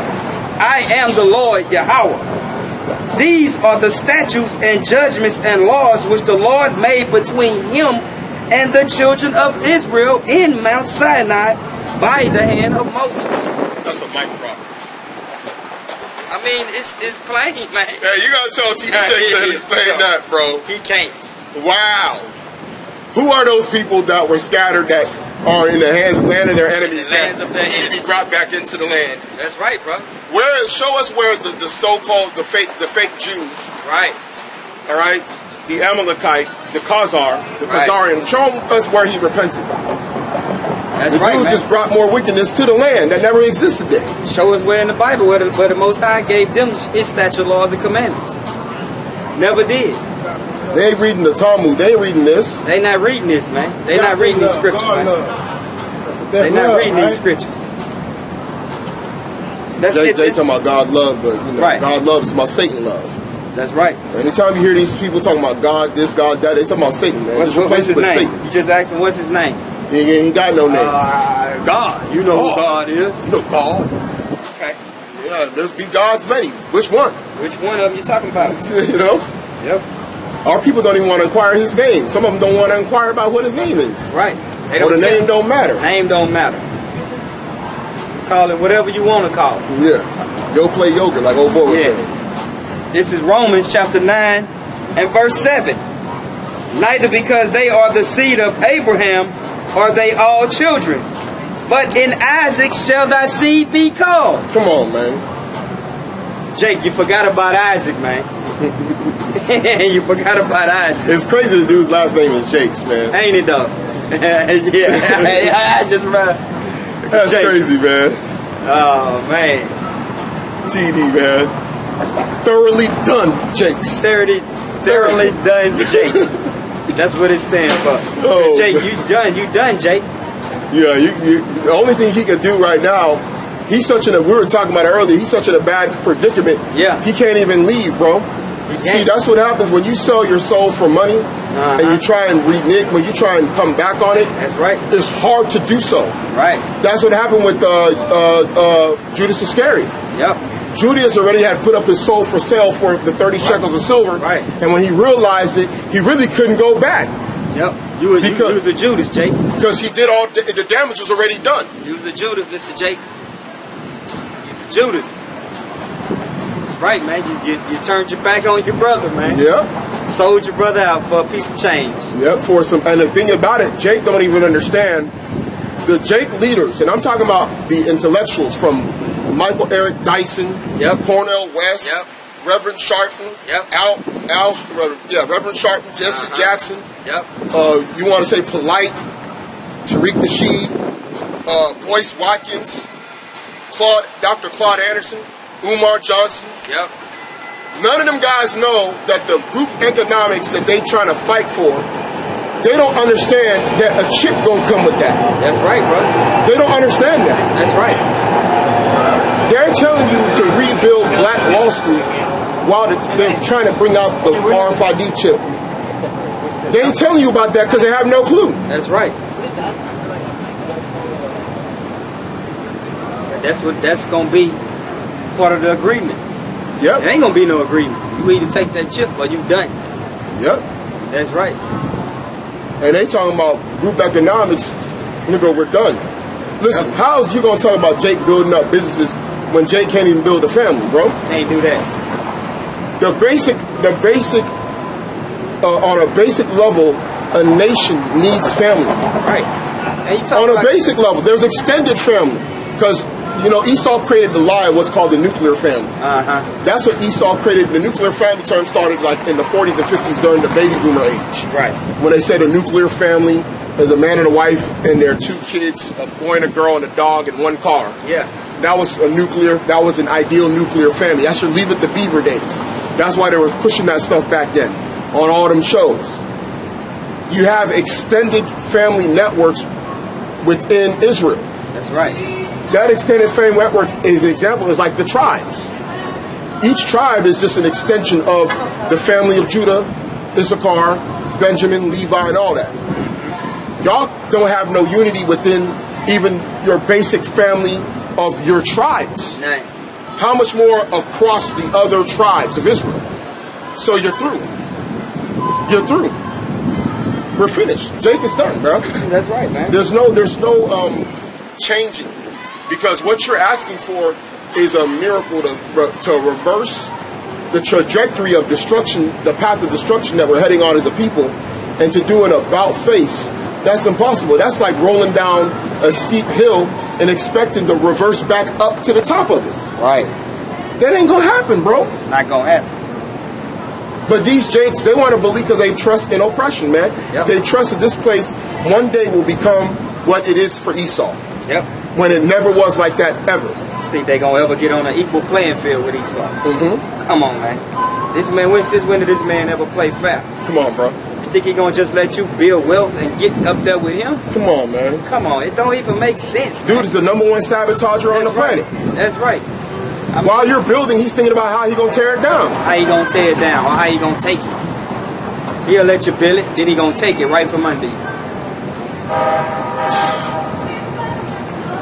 I am the Lord Yahweh. These are the statutes and judgments and laws which the Lord made between him and the children of Israel in Mount Sinai by the hand of Moses. That's a mic drop. I mean, it's plain, man. Hey, you gotta tell T.D. Jakes to explain that, bro. He can't. Wow. Who are those people that were scattered that are in the land of their enemies that need to be brought back into the land? That's right, bro. Show us where the so-called the fake Jew, right? All right, the Amalekite, the Khazar, the Khazarian. Show us where he repented. That's the right, dude man. just brought more wickedness to the land that never existed there. Show us where in the Bible where the Most High gave them his statute, laws, and commandments. Never did. They ain't reading the Talmud. They ain't reading this. They not reading this, man. They not reading these scriptures, man. They not reading these scriptures. They talking about God love, but God love is about Satan love. That's right. Anytime you hear these people talking about God this, God that, they talking about Satan, man. What's his name? Satan. You just asked him what's his name. He ain't got no name. God. You know who God is. You know God. Okay. Yeah, there's be gods many. Which one? Which one of them you talking about? You know? Yep. Our people don't even want to inquire his name. Some of them don't want to inquire about what his name is. Right. Or the name don't matter. Name don't matter. Call it whatever you want to call it. Yeah. Yo play yoga, like old boy was saying. This is Romans chapter 9 and verse 7. Neither because they are the seed of Abraham are they all children, but in Isaac shall thy seed be called. Come on, man. Jake, you forgot about Isaac, man. You forgot about Isaac. It's crazy the dude's last name is Jakes, man. Ain't it though? Yeah, I just That's Jake. Crazy, man. Oh, man. TD, man. Thoroughly done, Jakes. Thoroughly done, Jake. That's what it stands for. Oh, Jake, man. You done, Jake. Yeah, the only thing he can do right now, we were talking about it earlier, he's such in a bad predicament. Yeah. He can't even leave, bro. See, that's what happens when you sell your soul for money and you try and renege, when you try and come back on it. That's right. It's hard to do so. Right. That's what happened with Judas Iscariot. Yep. Judas already had put up his soul for sale for the 30 shekels of silver. Right. And when he realized it, he really couldn't go back. Yep. You was a Judas, Jake. Because he did all the damage was already done. You was a Judas, Mr. Jake. He's a Judas. That's right, man. You turned your back on your brother, man. Yeah. Sold your brother out for a piece of change. Yep, for some. And the thing about it, Jake don't even understand. The Jake leaders, and I'm talking about the intellectuals from Michael Eric Dyson, Cornel West, Reverend Sharpton, Reverend Sharpton, Jesse Jackson. You want to say Polite, Tariq Nasheed, Boyce Watkins, Dr. Claude Anderson, Umar Johnson. None of them guys know that the group economics that they trying to fight for, they don't understand that a chip gonna come with that. That's right, bro. They don't understand that. That's right. They're telling you to rebuild Black Wall Street while they're trying to bring out the RFID chip. They ain't telling you about that because they have no clue. That's right. That's gonna be part of the agreement. Yep. There ain't gonna be no agreement. You either take that chip or you done. Yep. That's right. And they talking about group economics, nigga, we're done. Listen, how is you gonna talk about Jake building up businesses when Jake can't even build a family, bro? Can't do that. The basic, on a basic level, a nation needs family. Right. And on a basic level, there's extended family. Because, Esau created the lie of what's called the nuclear family. That's what Esau created. The nuclear family term started like in the 40s and 50s during the baby boomer age. Right. When they said a nuclear family is a man and a wife and their 2 kids, a boy and a girl and a dog in 1 car. Yeah. That was an ideal nuclear family. That's your Leave It to Beaver days. That's why they were pushing that stuff back then on all them shows. You have extended family networks within Israel. That's right. That extended family network is an example, is like the tribes. Each tribe is just an extension of the family of Judah, Issachar, Benjamin, Levi, and all that. Y'all don't have no unity within even your basic family of your tribes. Nice. How much more across the other tribes of Israel? So you're through. You're through. We're finished. Jake is done, bro. That's right, man. There's no changing. Because what you're asking for is a miracle to reverse the trajectory of destruction, the path of destruction that we're heading on as a people, and to do an about face. That's impossible. That's like rolling down a steep hill and expecting to reverse back up to the top of it. Right. That ain't gonna happen, bro. It's not gonna happen. But these Jakes, they want to believe because they trust in oppression, man. Yep. They trust that this place one day will become what it is for Esau. Yep. When it never was like that ever. Think they gonna ever get on an equal playing field with Esau? Mm-hmm. Come on, man. This man, since when did this man ever play fair? Come on, bro. You think he gonna just let you build wealth and get up there with him? Come on, man. Come on, it don't even make sense, man. Dude is the #1 sabotager on the planet. That's right. While you're building, he's thinking about how he gonna tear it down. How he gonna tear it down, or how he gonna take it. He'll let you build it, then he gonna take it right from under you.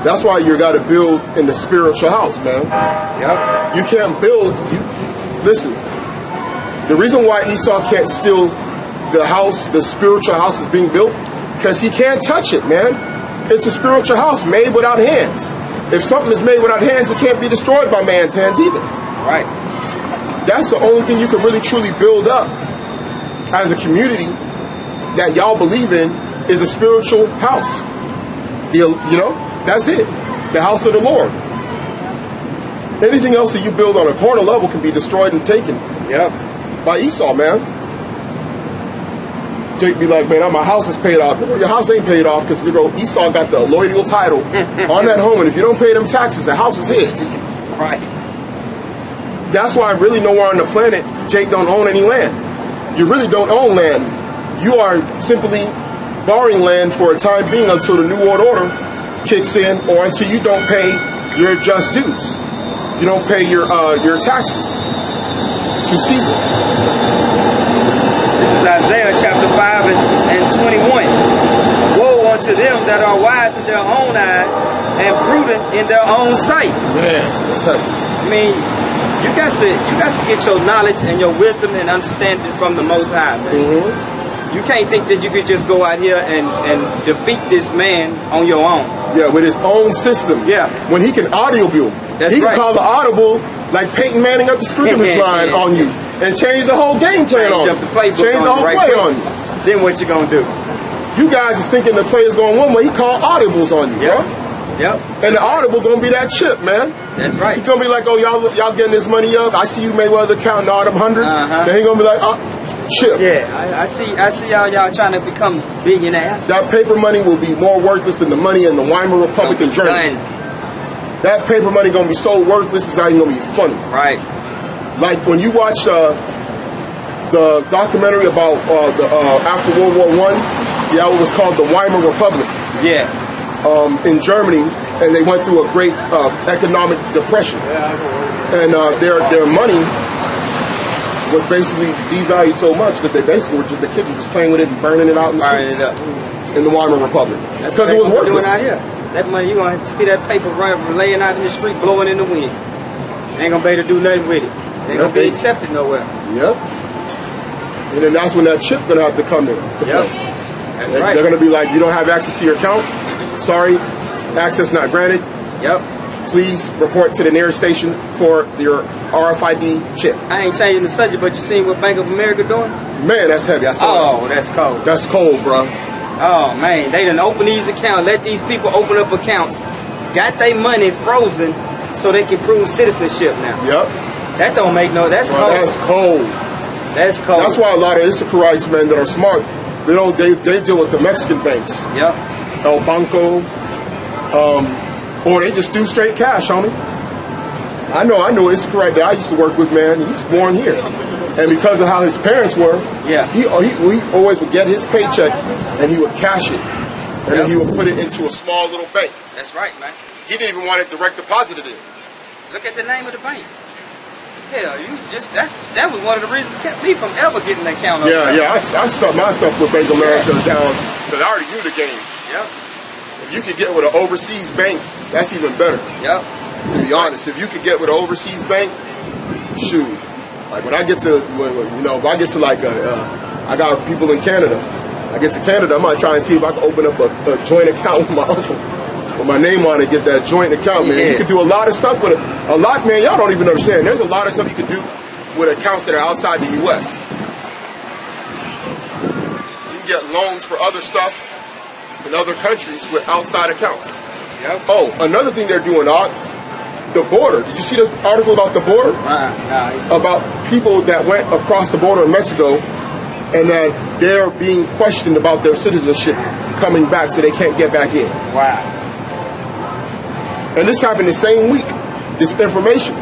That's why you got to build in the spiritual house, man. Yep. You can't build. Listen, the reason why Esau can't steal the house, the spiritual house is being built, because he can't touch it, man. It's a spiritual house made without hands. If something is made without hands, it can't be destroyed by man's hands either. Right. That's the only thing you can really truly build up as a community that y'all believe in is a spiritual house. You know, that's it. The house of the Lord. Anything else that you build on a corner level can be destroyed and taken. Yep. By Esau, man. Jake be like, man, my house is paid off. Your house ain't paid off because Esau got the allodial title on that home, and if you don't pay them taxes, the house is his. Right. That's why really nowhere on the planet Jake don't own any land. You really don't own land. You are simply borrowing land for a time being until the New World Order kicks in, or until you don't pay your just dues. You don't pay your taxes to Caesar. This is Isaiah chapter 5 and 21. Woe unto them that are wise in their own eyes and prudent in their own sight. Man, that's heavy. I mean, you got to get your knowledge and your wisdom and understanding from the Most High, man. Mm-hmm. You can't think that you could just go out here and defeat this man on your own. Yeah, with his own system. Yeah. When he can audio build. He can call the audible like Peyton Manning up the scrimmage line on you and change the whole game plan on you. Change the whole play on you. Then what you gonna do? You guys is thinking the play is going one way. He called audibles on you, bro. Yep. And the audible gonna be that chip, man. That's right. He's gonna be like, oh, y'all getting this money up. I see you Mayweather counting all them hundreds. Then he gonna be like, chip. Yeah, I see y'all trying to become billionaires. That paper money will be more worthless than the money in the Weimar Republic in Germany. That paper money gonna be so worthless it's not even gonna be funny. Right. Like when you watch the documentary about after World War I, it was called the Weimar Republic. Yeah. In Germany, and they went through a great economic depression, and their money was basically devalued so much that they basically the kids were just playing with it and burning it out in the streets in the Weimar Republic because it was worthless. Out here. That money, you gonna see that paper laying out in the street, blowing in the wind. Ain't gonna be able to do nothing with it. Ain't gonna be accepted nowhere. Yep. And then that's when that chip gonna have to come in to play. That's right. They're gonna be like, you don't have access to your account. Sorry, access not granted. Yep. Please report to the nearest station for your RFID chip. I ain't changing the subject, but you seen what Bank of America doing? Man, that's heavy. I saw that. That's cold. That's cold, bro. Oh, man. They done open these accounts, let these people open up accounts, got their money frozen so they can prove citizenship now. Yep. That don't make no, that's cold. That's cold. That's cold. That's why a lot of Issacharites, man, that are smart, they deal with the Mexican banks. Yep. El Banco, or they just do straight cash on it. I know an Issacharite that I used to work with, man. He's born here, and because of how his parents were, he always would get his paycheck and he would cash it, and then he would put it into a small little bank. That's right, man. He didn't even want it direct deposited in. Look at the name of the bank. Hell, that was one of the reasons that kept me from ever getting an account. I stuck my stuff with Bank of America down because I already knew the game. Yep. If you could get with an overseas bank, that's even better. Yep. To be honest, if you could get with an overseas bank, shoot. Like when I get to, if I get to like I got people in Canada. I get to Canada, I might try and see if I can open up a joint account with my uncle. with my name on it, get that joint account, man. Yeah. You can do a lot of stuff with it. A lot, man, y'all don't even understand. There's a lot of stuff you can do with accounts that are outside the U.S. You can get loans for other stuff in other countries with outside accounts. Yep. Oh, another thing they're doing, the border. Did you see the article about the border? About people that went across the border in Mexico and that they're being questioned about their citizenship coming back so they can't get back in. Wow. And this happened the same week, this information.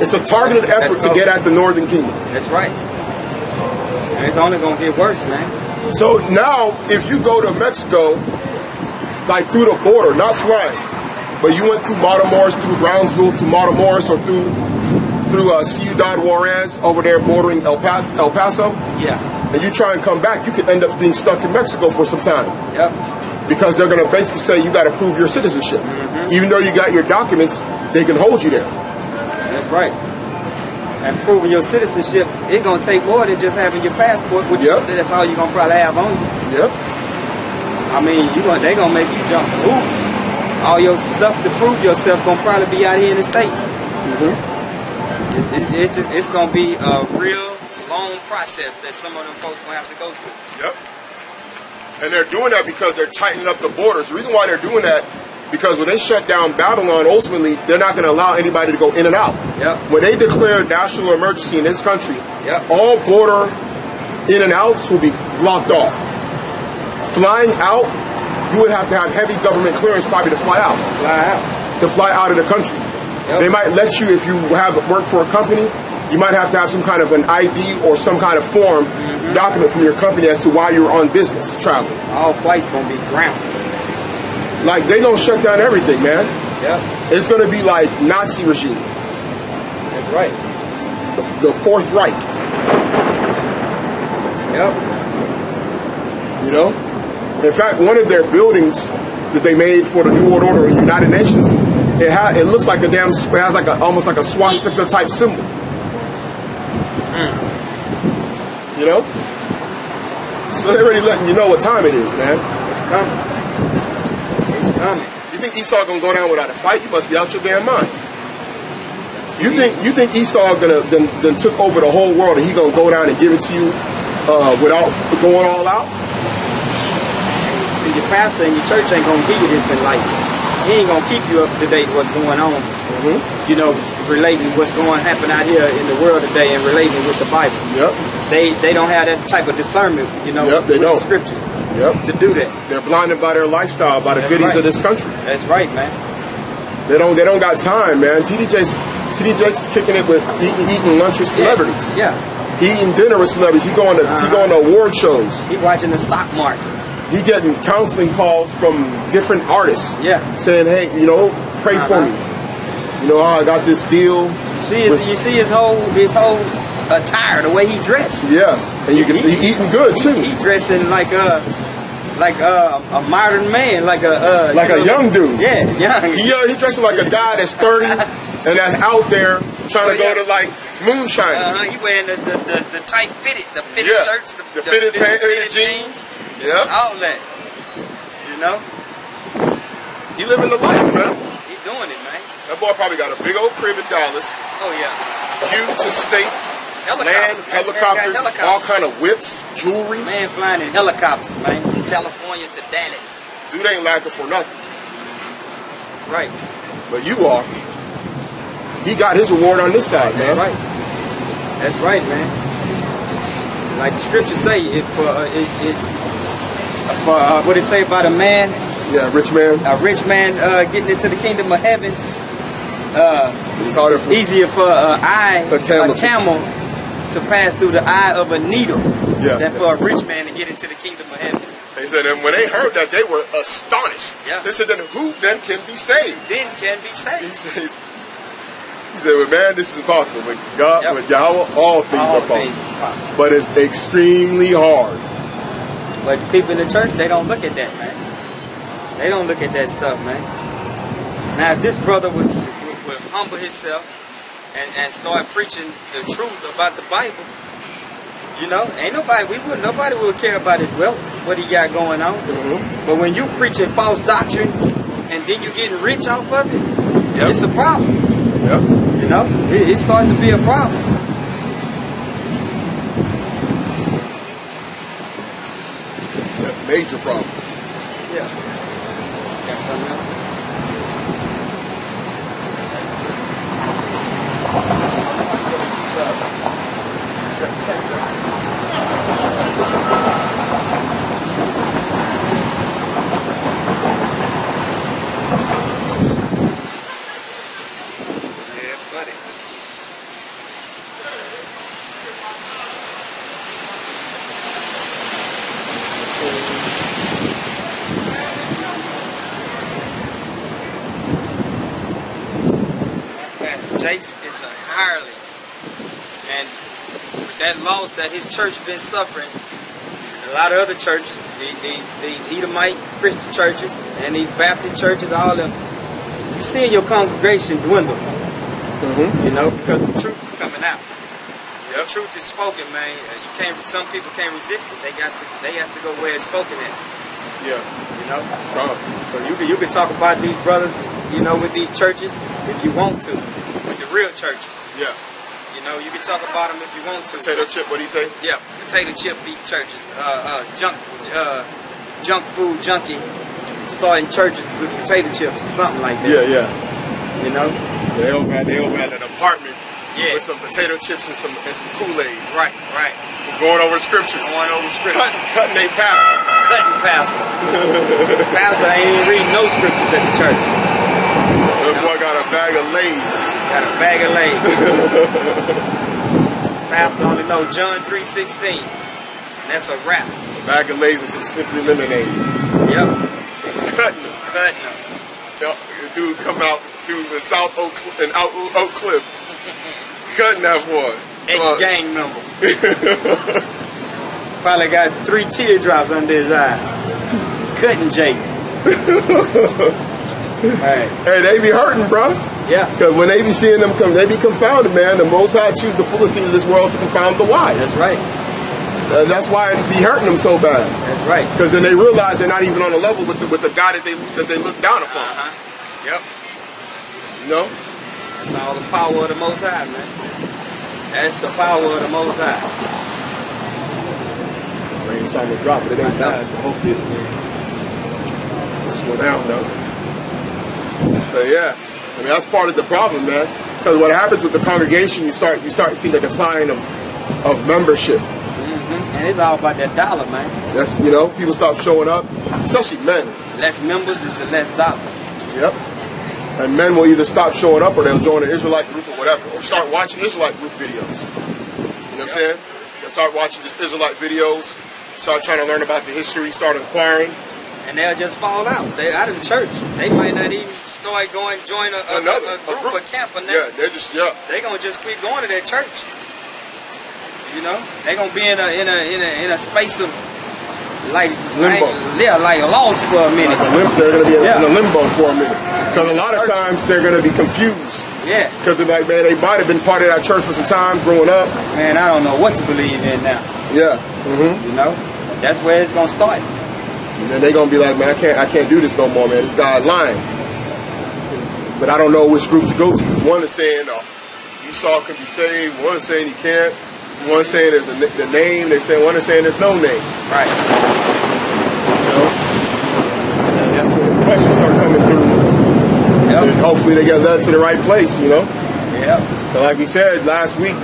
It's a targeted effort to get at the Northern Kingdom. That's right. And it's only going to get worse, man. So now, if you go to Mexico, like through the border, not flying, but you went through Matamoros, through Brownsville to Matamoros, or through Ciudad Juarez over there bordering El Paso. Yeah. And you try and come back, you could end up being stuck in Mexico for some time. Yep. Because they're going to basically say you got to prove your citizenship. Mm-hmm. Even though you got your documents, they can hold you there. That's right. And proving your citizenship, it's going to take more than just having your passport, which that's all you're going to probably have on you. Yep. I mean, they're going to make you jump hoops. All your stuff to prove yourself going to probably be out here in the States. Mm-hmm. It's going to be a real long process that some of them folks going to have to go through. Yep. And they're doing that because they're tightening up the borders. The reason why they're doing that, because when they shut down Babylon, ultimately, they're not going to allow anybody to go in and out. Yep. When they declare national emergency in this country, yep, all border in and outs will be blocked off. Flying out, you would have to have heavy government clearance probably to fly out. To fly out of the country. Yep. They might let you, if you have work for a company, you might have to have some kind of an ID or some kind of form, document from your company as to why you're on business travel. All flights going to be grounded. Like, they don't shut down everything, man. Yep. It's going to be like Nazi regime. That's right. The Fourth Reich. Yep. You know? In fact, one of their buildings that they made for the New World Order in the United Nations, it looks like it has like almost like a swastika type symbol. You know? So they're already letting you know what time it is, man. It's coming. It's coming. You think Esau gonna go down without a fight? You must be out your damn mind. You think Esau then took over the whole world and he gonna go down and give it to you without going all out? See, your pastor and your church ain't gonna give you this in life. He ain't gonna keep you up to date what's going on. You know, relating what's going to happen out here in the world today and relating with the Bible. Yep. They don't have that type of discernment, you know, they with don't. the scriptures. Yep. To do that. They're blinded by their lifestyle, by the goodies of this country. That's right, man. They don't got time, man. TD Jakes is kicking it with eating lunch with celebrities. Yeah. He eating dinner with celebrities. He going to award shows. He watching the stock market. He getting counseling calls from different artists. Yeah. Saying, hey, you know, pray for me. You know, I got this deal. You see his whole attire, the way he dressed. Yeah, and you can see he eating good too. He dressing like a modern man, like a young dude. Yeah, young. He dressing like a guy that's 30 and that's out there trying to go to like moonshiners. He wearing the tight fitted, the fitted shirts, the fitted jeans. Yeah, all that. You know, he living the life, man. He doing it, man. That boy probably got a big old crib in Dallas. Oh yeah. Huge estate, helicopters, all kind of whips, jewelry. Man flying in helicopters, man, from California to Dallas. Dude ain't lacking for nothing. Right. But you are. He got his award on this side, man. That's right. That's right, man. Like the scriptures say, what it say about a man? Yeah, rich man. A rich man getting into the kingdom of heaven. It's easier for a camel to pass through the eye of a needle than for a rich man to get into the kingdom of heaven. They said, and when they heard that, they were astonished. Yeah. They said, then who then can be saved? Then can be saved. He said, well, man, this is impossible. With God, with Yahweh, all things are possible. But it's extremely hard. But people in the church, they don't look at that, man. They don't look at that stuff, man. Now, if this brother would humble himself and start preaching the truth about the Bible, you know, nobody will care about his wealth, what he got going on. But when you preaching false doctrine and then you getting rich off of it, Yep. it's a problem. Yep. You know, it starts to be a problem. It's a major problem. Yeah. Got something else? Yeah, buddy. Pastor Jakes is a hireling, and with that loss that his church been suffering, a lot of other churches, these Edomite Christian churches and these Baptist churches, all of them, you seeing your congregation dwindle. You know, because the truth is coming out. The truth is spoken, man. You can't. Some people can't resist it. They has to go where it's spoken at. Yeah. You know. So you can talk about these brothers, you know, with these churches if you want to, with the real churches. Yeah. You know, you can talk about them if you want to. Potato chip, what do you say? Yeah, potato chip beef churches, junk food junkie, starting churches with potato chips or something like that. Yeah, yeah. You know. They over at an apartment. Yeah. With some potato chips and some Kool-Aid. Right, right. Going over scriptures. Going over scriptures. Cutting a pastor. Cutting pastor. Pastor ain't even reading no scriptures at the church. That boy got a bag of Lay's. Got a bag of Lay's. Pastor only know John 3:16. And that's a wrap. A bag of Lay's and some Simply Lemonade. Yep. Cutting them. Cutting them. Dude come out, in South Oak Cliff. Cutting that boy. Ex-gang member. Probably got 3 teardrops under his eye. Cutting Jake. Right. Hey, they be hurting, bro. Yeah. Because when they be seeing them come, they be confounded, man. The Most High choose the foolish things of this world to confound the wise. That's right. That's why it be hurting them so bad. That's right. Because then they realize they're not even on a level with the guy that they look down upon. Yep. You know? That's all the power of the Most High, man. That's the power of the Most High. Rain's starting to drop, but it ain't bad. Hopefully it'll slow down, though. But yeah, I mean that's part of the problem, man. Because what happens with the congregation, you start seeing the decline of membership. And it's all about that dollar, man. That's people stop showing up, especially men. Less members is the less dollars. Yep. And men will either stop showing up or they'll join an Israelite group or whatever, or start watching Israelite group videos. You know what I'm saying? They'll start watching just Israelite videos, start trying to learn about the history, start inquiring. And they'll just fall out. They out of the church. They might not even start join a group or camp or nothing. Yeah, They're gonna just quit going to their church. You know, they're gonna be in a space of like limbo. Like lost for a minute. They're gonna be in a limbo for a minute. Because a lot of times they're gonna be confused. Yeah. Because they're like, man, they might have been part of that church for some time growing up. Man, I don't know what to believe in now. Yeah. You know, that's where it's gonna start. And then they're gonna be like, man, I can't do this no more, man. This guy's lying. But I don't know which group to go to. Because one is saying Esau can be saved. One is saying he can't. One is saying there's the name. They're saying one is saying there's no name. Right. You know. And that's when the questions start coming through. Yep. And hopefully they get led to the right place. You know. Yeah. But like we said last week,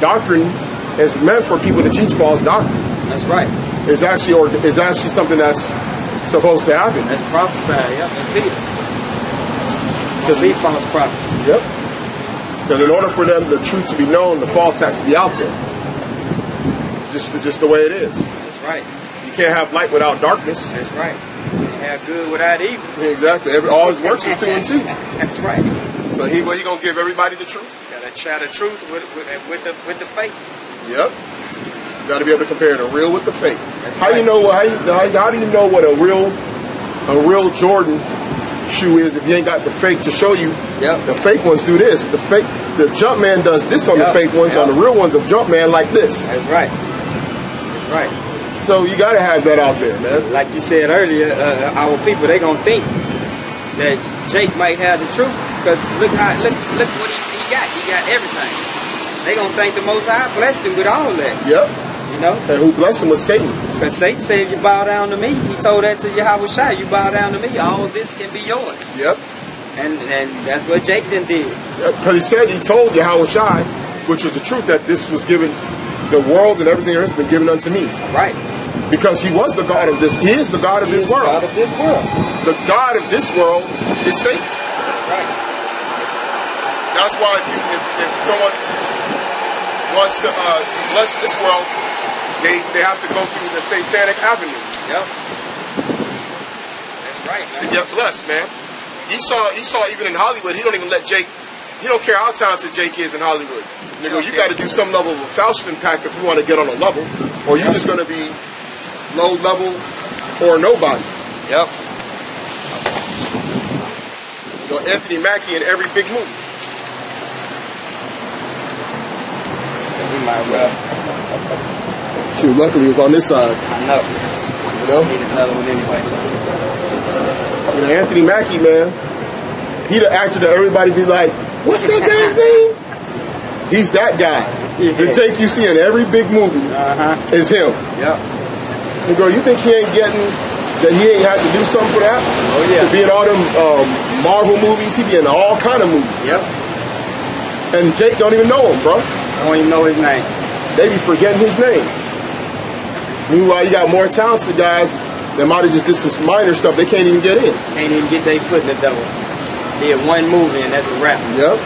doctrine is meant for people to teach false doctrine. That's right. It's actually something that's supposed to happen. That's prophesied, yep, in Peter. Because we false prophets. Yep. Because in order for them, the truth to be known, the false has to be out there. It's just the way it is. That's right. You can't have light without darkness. That's right. You can't have good without evil. Exactly. All his works is 2 and 2. That's right. So he gonna give everybody the truth. Gotta try the truth with the faith. Yep. You got to be able to compare the real with the fake. How right. do you know what a real Jordan shoe is if you ain't got the fake to show you? Yep. The fake ones do this. The jump man does this on the fake ones. On the real ones, the jump man like this. That's right. That's right. So you got to have that out there, man. Like you said earlier, our people, they gonna think that Jake might have the truth, because look what he got. He got everything. They gonna think the Most High blessed him with all that. Yep. You know? And who blessed him was Satan. Because Satan said, if you bow down to me, he told that to Yahawashi, you bow down to me, all this can be yours. Yep. And that's what Jake then did. Because he told Yahawashi, which was the truth, that this was given, the world and everything has been given unto me. Right. Because he was the God of this, he is the God of this world. God of this world. The God of this world is Satan. That's right. That's why if someone wants to be blessed in this world, they have to go through the satanic avenue. Yep. That's right, man. To get blessed, man. Esau even in Hollywood, he don't even let Jake, he don't care how talented Jake is in Hollywood. Nigga, you got to do some level of a Faustin pack if you want to get on a level, or you're just going to be low level or nobody. Yep. You know, Anthony Mackie in every big movie. We might well. Shoot, luckily it was on this side. I know. You know? Need another one anyway. You know, Anthony Mackie, man, he the actor that everybody be like, what's that guy's name? He's that guy. Yeah. The Jake you see in every big movie is him. Yep. And girl, you think he ain't getting, that he ain't had to do something for that? Oh, yeah. To be in all them Marvel movies, he be in all kind of movies. Yep. And Jake don't even know him, bro. I don't even know his name. They be forgetting his name. Meanwhile, you got more talented guys that might have just did some minor stuff. They can't even get in. Can't even get their foot in the door. Did one movie and that's a wrap. Yep.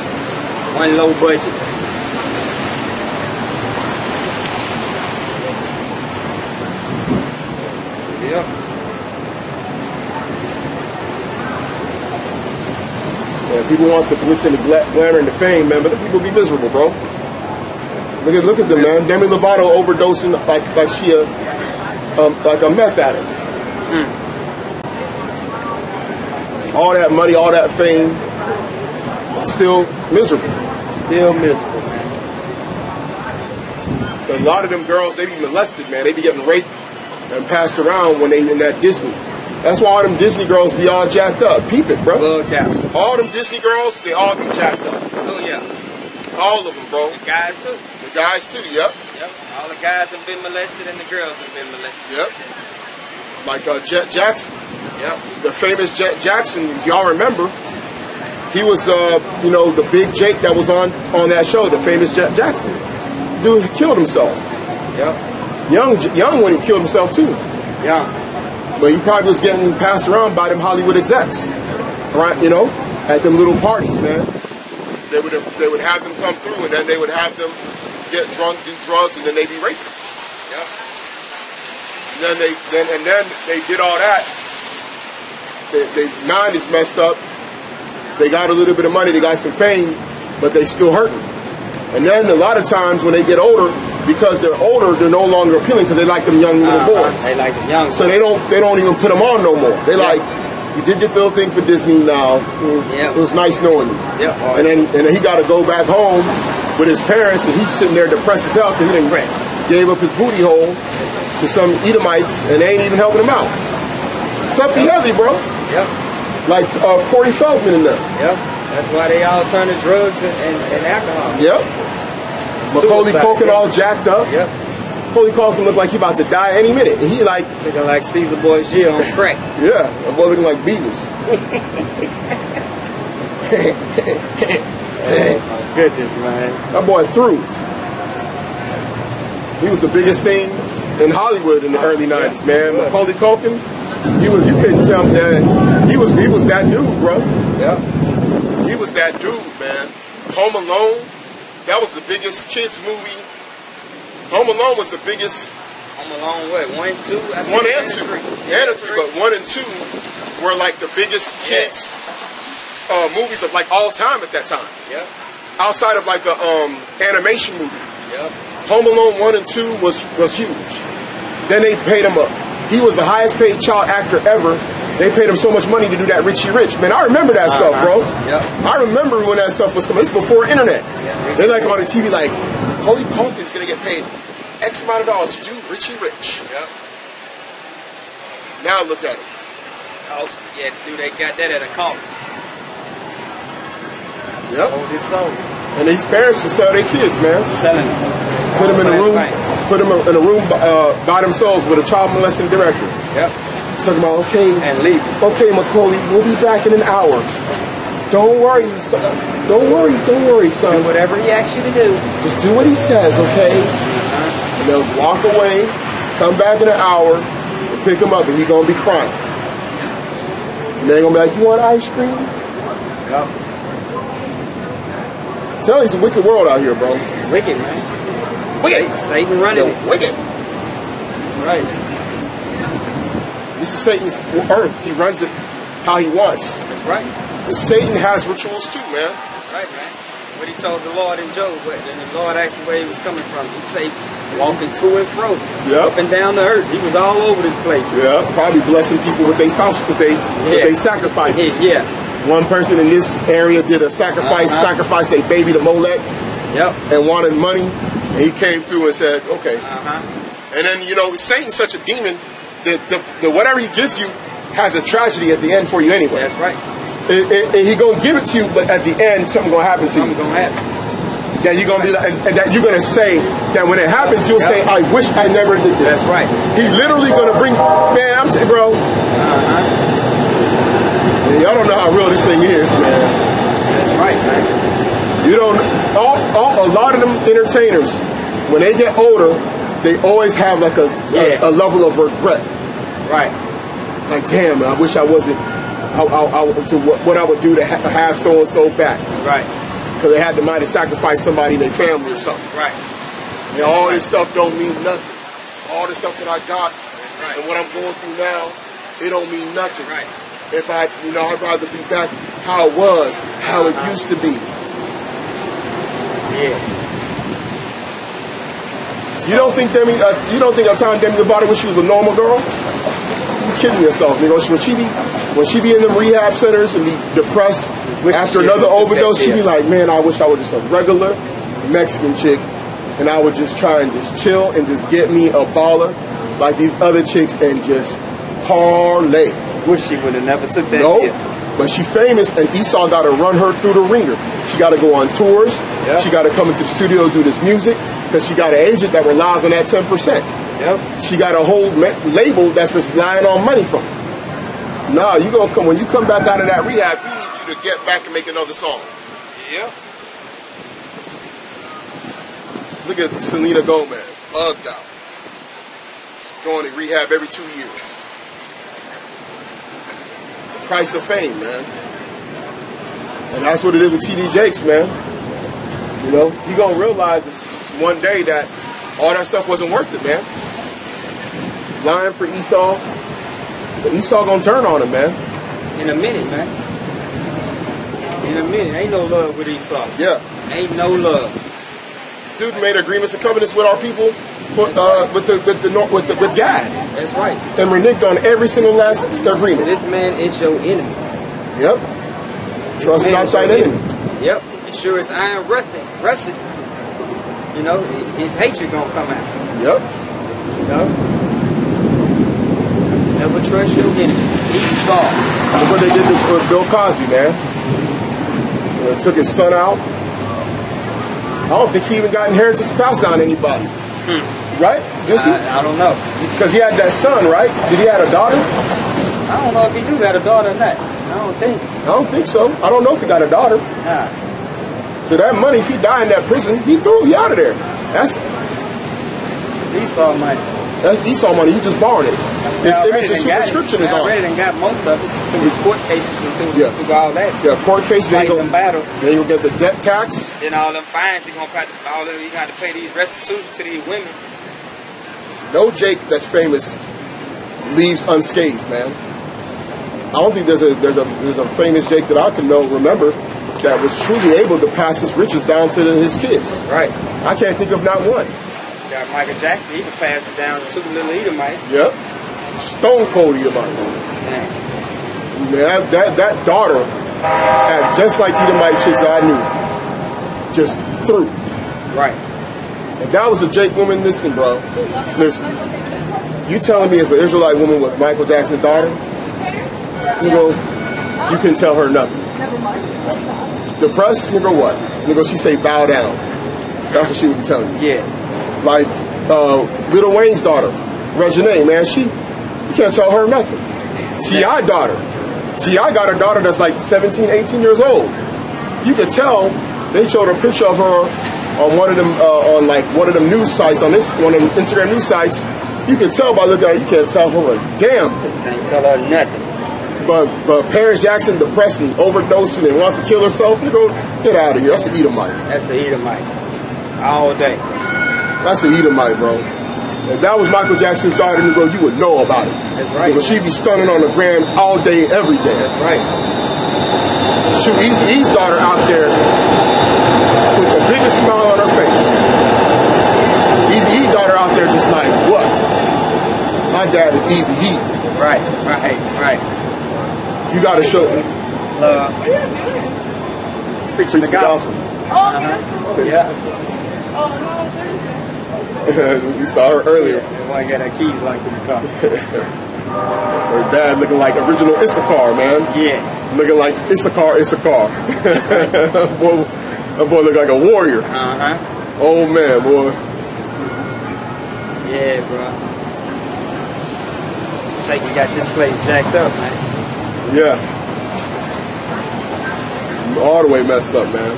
One low budget. Yep. Yeah, people want the glitz and the glamour and the fame, man, but the people be miserable, bro. Look at them, man. Demi Lovato overdosing like she like a meth addict. All that money, all that fame, still miserable. Still miserable, man. A lot of them girls, they be molested, man. They be getting raped and passed around when they in that Disney. That's why all them Disney girls be all jacked up. Peep it, bro. Bugged out. All them Disney girls, they all be jacked up. Oh, yeah. All of them, bro. The guys, too. The guys, too, yep. Yep. All the guys have been molested and the girls have been molested. Yep. Like Jet Jackson. Yep. The famous Jet Jackson, if y'all remember, he was, you know, the big Jake that was on that show, the famous Jet Jackson. Dude, he killed himself. Yep. Young when he killed himself, too. Yeah. But he probably was getting passed around by them Hollywood execs, right? You know, at them little parties, man. They would have them come through, and then they would have them get drunk, do drugs, and then they be raping them. Yep. And then they did all that. Their mind is messed up. They got a little bit of money, they got some fame, but they still hurting. And then a lot of times when they get older, because they're older, they're no longer appealing because they like them young little boys. They like the young. So they don't even put them on no more. They like, you did your little thing for Disney now. Yep. It was nice knowing you. Yep. And then he got to go back home with his parents, and he's sitting there depressed as hell because he done gave up his booty hole to some Edomites, and they ain't even helping him out. Something heavy, bro. Yep. Like Corey Feldman and them. Yep. That's why they all turn to drugs and alcohol. Yep. Macaulay Culkin all jacked up. Yep. Macaulay Culkin looked like he about to die any minute. And he like looking like Caesar Borgia on crack. Yeah, that boy looking like Beavis. Oh my goodness, man. That boy threw. He was the biggest thing in Hollywood in the early 90s, man. Macaulay Culkin, you couldn't tell him that he was that dude, bro. Yeah. He was that dude, man. Home Alone, that was the biggest kids movie. Home Alone was the biggest. Home Alone, what? 1, 2? 1 and 2. And 3, but 1 and 2 were like the biggest kids movies of like all time at that time. Yep. Outside of like a animation movie. Yep. Home Alone 1 and 2 was huge. Then they paid him up. He was the highest paid child actor ever. They paid him so much money to do that Richie Rich. Man, I remember that stuff, bro. Yep. I remember when that stuff was coming. It's before internet. Yeah, they like on the TV like, Macaulay Culkin's going to get paid X amount of dollars to do Richie Rich. Yep. Now look at him. Costly. Yeah, they got that at a cost. Yep. Sold his soul. And these parents to sell their kids, man. Selling them. Put them in a room. Put them in a room by themselves with a child molesting director. Yep. Talking about, okay, and leave. Okay, Macaulay, we'll be back in an hour. Don't worry, son. Don't worry, son. Do whatever he asks you to do. Just do what he says, okay? And they'll walk away, come back in an hour, and pick him up, and he's gonna be crying. And they're gonna be like, "You want ice cream?" Yep. Tell you, it's a wicked world out here, bro. It's wicked, man. Wicked. Satan running it. Wicked. That's right. This is Satan's earth. He runs it how he wants. That's right. And Satan has rituals too, man. That's right, man. What he told the Lord in Job, and the Lord asked him where he was coming from. He said, walking to and fro, up and down the earth. He was all over this place. Yeah, probably blessing people with their sacrifices. Yeah. One person in this area did a sacrificed their baby to Molech. Yep. And wanted money. And he came through and said, okay. And then, Satan's such a demon that the whatever he gives you has a tragedy at the end for you anyway. That's right. He gonna give it to you, but at the end, something gonna happen to you. Something gonna happen. That you're gonna be like, and that you're gonna say that when it happens, you'll say, "I wish I never did this." That's right. He's literally gonna bring, man. I'm telling you, bro. Y'all don't know how real this thing is, man. That's right, man. You don't. A lot of them entertainers, when they get older, they always have like a level of regret. Right. Like, damn, I wish I wasn't. What I would do to have so and so back. Right. Because they had to might have sacrificed somebody in their family or something. Right. And all this stuff don't mean nothing. All this stuff that I got and what I'm going through now, it don't mean nothing. Right. If I'd rather be back how it was, how it used to be. Yeah. You don't think I'm telling Demi Lovato wish she was a normal girl? You kidding yourself, nigga? When she be in them rehab centers and be depressed after another overdose, she be like, man, I wish I was just a regular Mexican chick and I would just try and just chill and just get me a baller like these other chicks and just parlay. Wish she would have never took that. No, but she famous and Esau got to run her through the ringer. She got to go on tours. Yep. She got to come into the studio and do this music because she got an agent that relies on that 10%. Yep. She got a whole label that's relying on money from her. Nah, you gonna come when you come back out of that rehab. We need you to get back and make another song. Yep. Look at Selena Gomez, bugged out, going to rehab every 2 years. The price of fame, man. And that's what it is with TD Jakes, man. You gonna realize it's one day that all that stuff wasn't worth it, man. Lying for Esau. But Esau gonna turn on him, man. In a minute, man. In a minute. Ain't no love with Esau. Yeah. Ain't no love. This dude made agreements and covenants with our people with God. That's right. And reneged on every single last agreement. This man is your enemy. Yep. Trust not thine enemy. Yep. And sure as iron rusted, his hatred gonna come out. Yep. Never trust your enemy. Esau. That's what they did with Bill Cosby, man. They took his son out. I don't think he even got inheritance spouse on anybody. Right? I don't know. Because he had that son, right? Did he have a daughter? I don't know if he do got a daughter or not. I don't think so. I don't know if he got a daughter. Nah. So that money, if he died in that prison, he threw you out of there. That's Esau money. That's Esau money. He just borrowed it. His image and superscription is on. Already done got most of it through his court cases and through all that. Yeah, court cases. Fighting them battles. Then you'll get the debt tax. Then all them fines he gonna got to pay these restitution to these women. No Jake that's famous leaves unscathed, man. I don't think there's a famous Jake that I can remember that was truly able to pass his riches down to his kids. Right. I can't think of not one. Got Michael Jackson, he can pass it down to the little Edomites. Yep. Stone cold Edomites. Man, that daughter had just like Edomite chicks I knew. Just through. Right. If that was a Jake woman, listen, bro. Listen. You telling me if an Israelite woman was Michael Jackson's daughter? nigga, you can tell her nothing. Depressed, nigga, what? Nigga, she say bow down. That's what she would be telling you. Yeah. Like, Lil Wayne's daughter, Reginae, man, you can't tell her nothing. T.I. daughter. T.I. got a daughter that's like 17, 18 years old. You could tell, they showed a picture of her on one of them, one of them news sites, one of them Instagram news sites. You can tell by looking at her, you can't tell her a damn thing. Can't tell her nothing. But Paris Jackson depressing, overdosing, and wants to kill herself, you go, get out of here. That's an Edomite. That's an Edomite. All day. That's an Edomite, bro. If that was Michael Jackson's daughter, bro, you would know about it. That's right. Because she'd be stunning on the gram all day, every day. That's right. Shoot, Eazy-E's daughter out there with the biggest smile on her face. Eazy-E's daughter out there just like, what? My dad is Eazy-E. Right. You got to show preaching the gospel. Yeah. We saw her earlier. Yeah, want to get her keys locked in the car. Her dad looking like original Issachar, man. Yeah. Looking like Issachar. That boy look like a warrior. Oh man, boy. Yeah, bro. Satan got this place jacked up, man. Yeah. All the way messed up, man.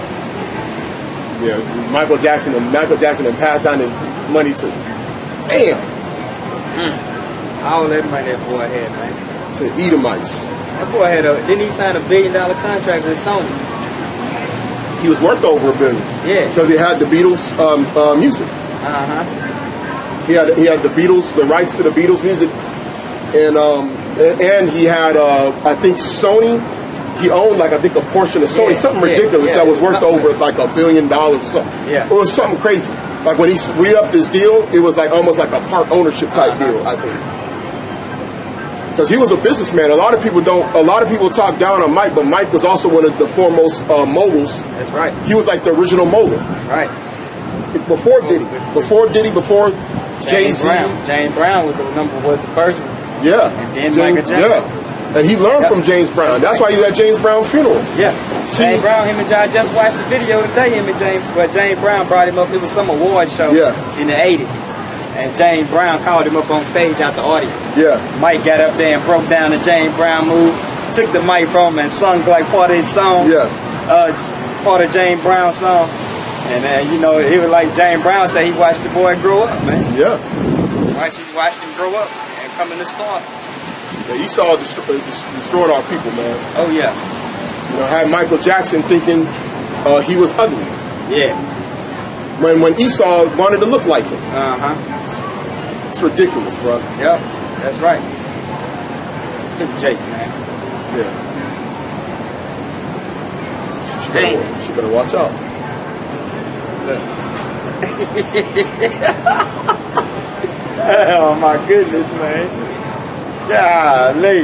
Yeah, Michael Jackson and passed down his money to. Damn. All that money that boy had, man. To Edomites. That boy didn't he sign $1 billion contract with Sony? He was worth over $1 billion. Yeah. Because he had the Beatles music. He had the Beatles, the rights to the Beatles music, and he had I think Sony. He owned like I think a portion of Sony, something ridiculous that was worth over like $1 billion or something. Yeah. It was something crazy. Like when he re-upped his deal, it was like almost like a part ownership type deal, I think. Because he was a businessman. A lot of people talk down on Mike, but Mike was also one of the foremost moguls. That's right. He was like the original mogul. Right. Before Diddy, before Jay-Z. James Brown was the first one. Yeah. And then Michael Jackson. Yeah. And he learned from James Brown. That's why he was at James Brown funeral. Yeah. James Brown, I just watched the video today, James Brown brought him up. It was some award show in the 80s. And James Brown called him up on stage out the audience. Yeah. Mike got up there and broke down the James Brown move, took the mic from him and sung like part of his song. Yeah. Just part of James Brown's song. And he was like James Brown said he watched the boy grow up, man. Yeah. Watched him grow up and come in the start. Yeah, Esau destroyed our people, man. Oh yeah. Had Michael Jackson thinking he was ugly. Yeah. When Esau wanted to look like him. It's ridiculous, bro. Yep, that's right. Look at Jake, man. Yeah. She better watch out. Oh my goodness, man. Golly.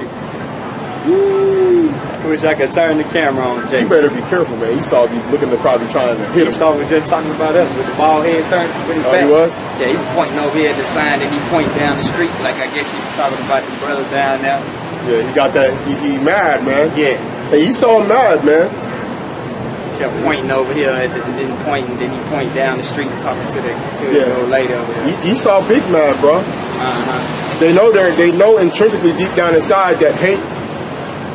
Woo. I wish I could turn the camera on, Jake. You better be careful, man. Esau be looking to probably trying to hit him. Esau was just talking about us with the bald head turned with his back. He was? Yeah, he was pointing over here at the sign and he pointed down the street like I guess he was talking about the brother down there. Yeah, he got that. He mad, man. Yeah. Hey, Esau mad, man. Kept pointing over here and then he pointed down the street talking to the old lady over there. Esau big mad, bro. They know intrinsically deep down inside that hate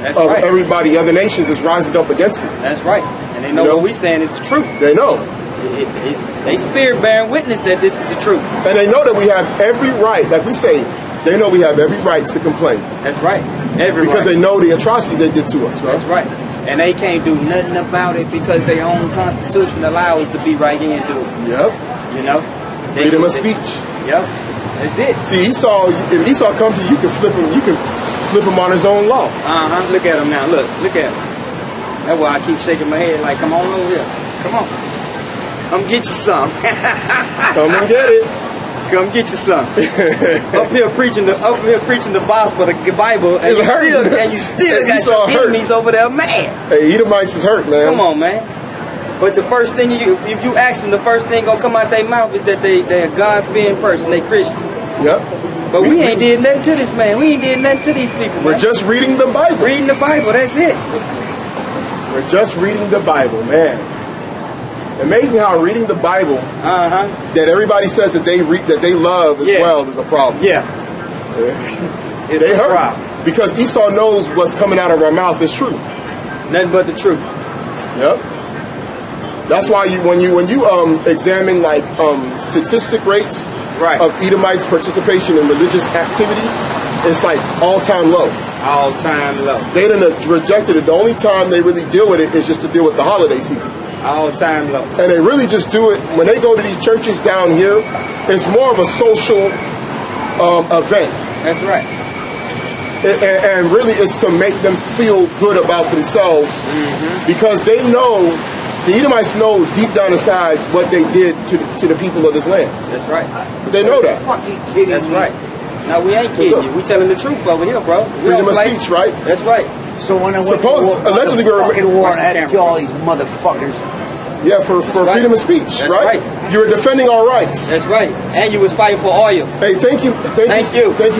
of everybody, other nations is rising up against them. That's right. And they know what we're saying is the truth. They know. They spirit bearing witness that this is the truth. And they know that we have every right, like we say, they know we have every right to complain. That's right. Because they know the atrocities they did to us, right? That's right. And they can't do nothing about it because their own constitution allows us to be right here and do it. Yep. Freedom of speech. Yep. That's it. See, if Esau comes to you, you can flip him on his own law. Look at him now. Look at him. That's why I keep shaking my head like, come on over here. Come on. Come get you some. Come and get it. Come get you some. up here preaching the gospel, the Bible, and you still got your enemies over there mad. Hey, Edomites is hurt, man. Come on, man. But the first thing if you ask them, the first thing gonna come out their mouth is that they're a God-fearing person, they Christian. Yep. But we ain't did nothing to this man. We ain't did nothing to these people, man. We're just reading the Bible. Reading the Bible, that's it. We're just reading the Bible, man. Amazing how reading the Bible that everybody says that they love as well is a problem. Yeah. It's they a hurt problem. because Esau knows what's coming out of our mouth is true. Nothing but the truth. Yep. That's why when you examine like statistic rates of Edomites' participation in religious activities, it's like all-time low. All-time low. They done rejected it. The only time they really deal with it is just to deal with the holiday season. All-time low. And they really just do it when they go to these churches down here. It's more of a social event. That's right. And really it's to make them feel good about themselves because they know, the Edomites know deep down inside what they did to the people of this land. That's right. They know that. That's right. Now we ain't kidding you. We telling the truth over here, bro. Freedom of speech, right? That's right. So when I went allegedly to war, I had to kill all these motherfuckers. Yeah, for freedom of speech, That's right? You were defending our rights. That's right. And you was fighting for oil. Hey, thank you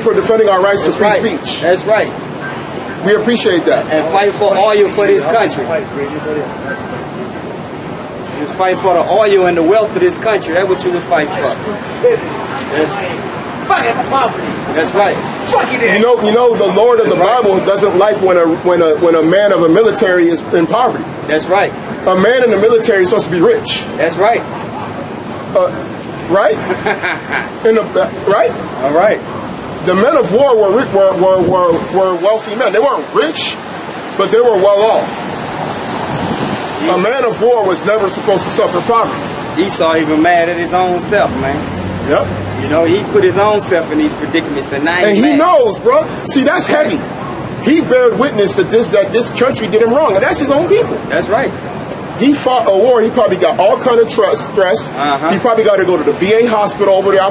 for defending our rights to free speech. That's right. We appreciate that. And fighting for oil for this country. You was fighting for the oil and the wealth of this country. That's what you was fighting for. That's right. You know, the Lord of the Bible doesn't like when a man of a military is in poverty. That's right. A man in the military is supposed to be rich. That's right. Right? Right? All right. The men of war were wealthy men. They weren't rich, but they were well off. A man of war was never supposed to suffer poverty. Esau even mad at his own self, man. Yep. You know, he put his own self in these predicaments, and now he knows, bro. See, that's heavy. He bears witness that this country did him wrong, and that's his own people. That's right. He fought a war. He probably got all kind of stress. He probably got to go to the VA hospital over there,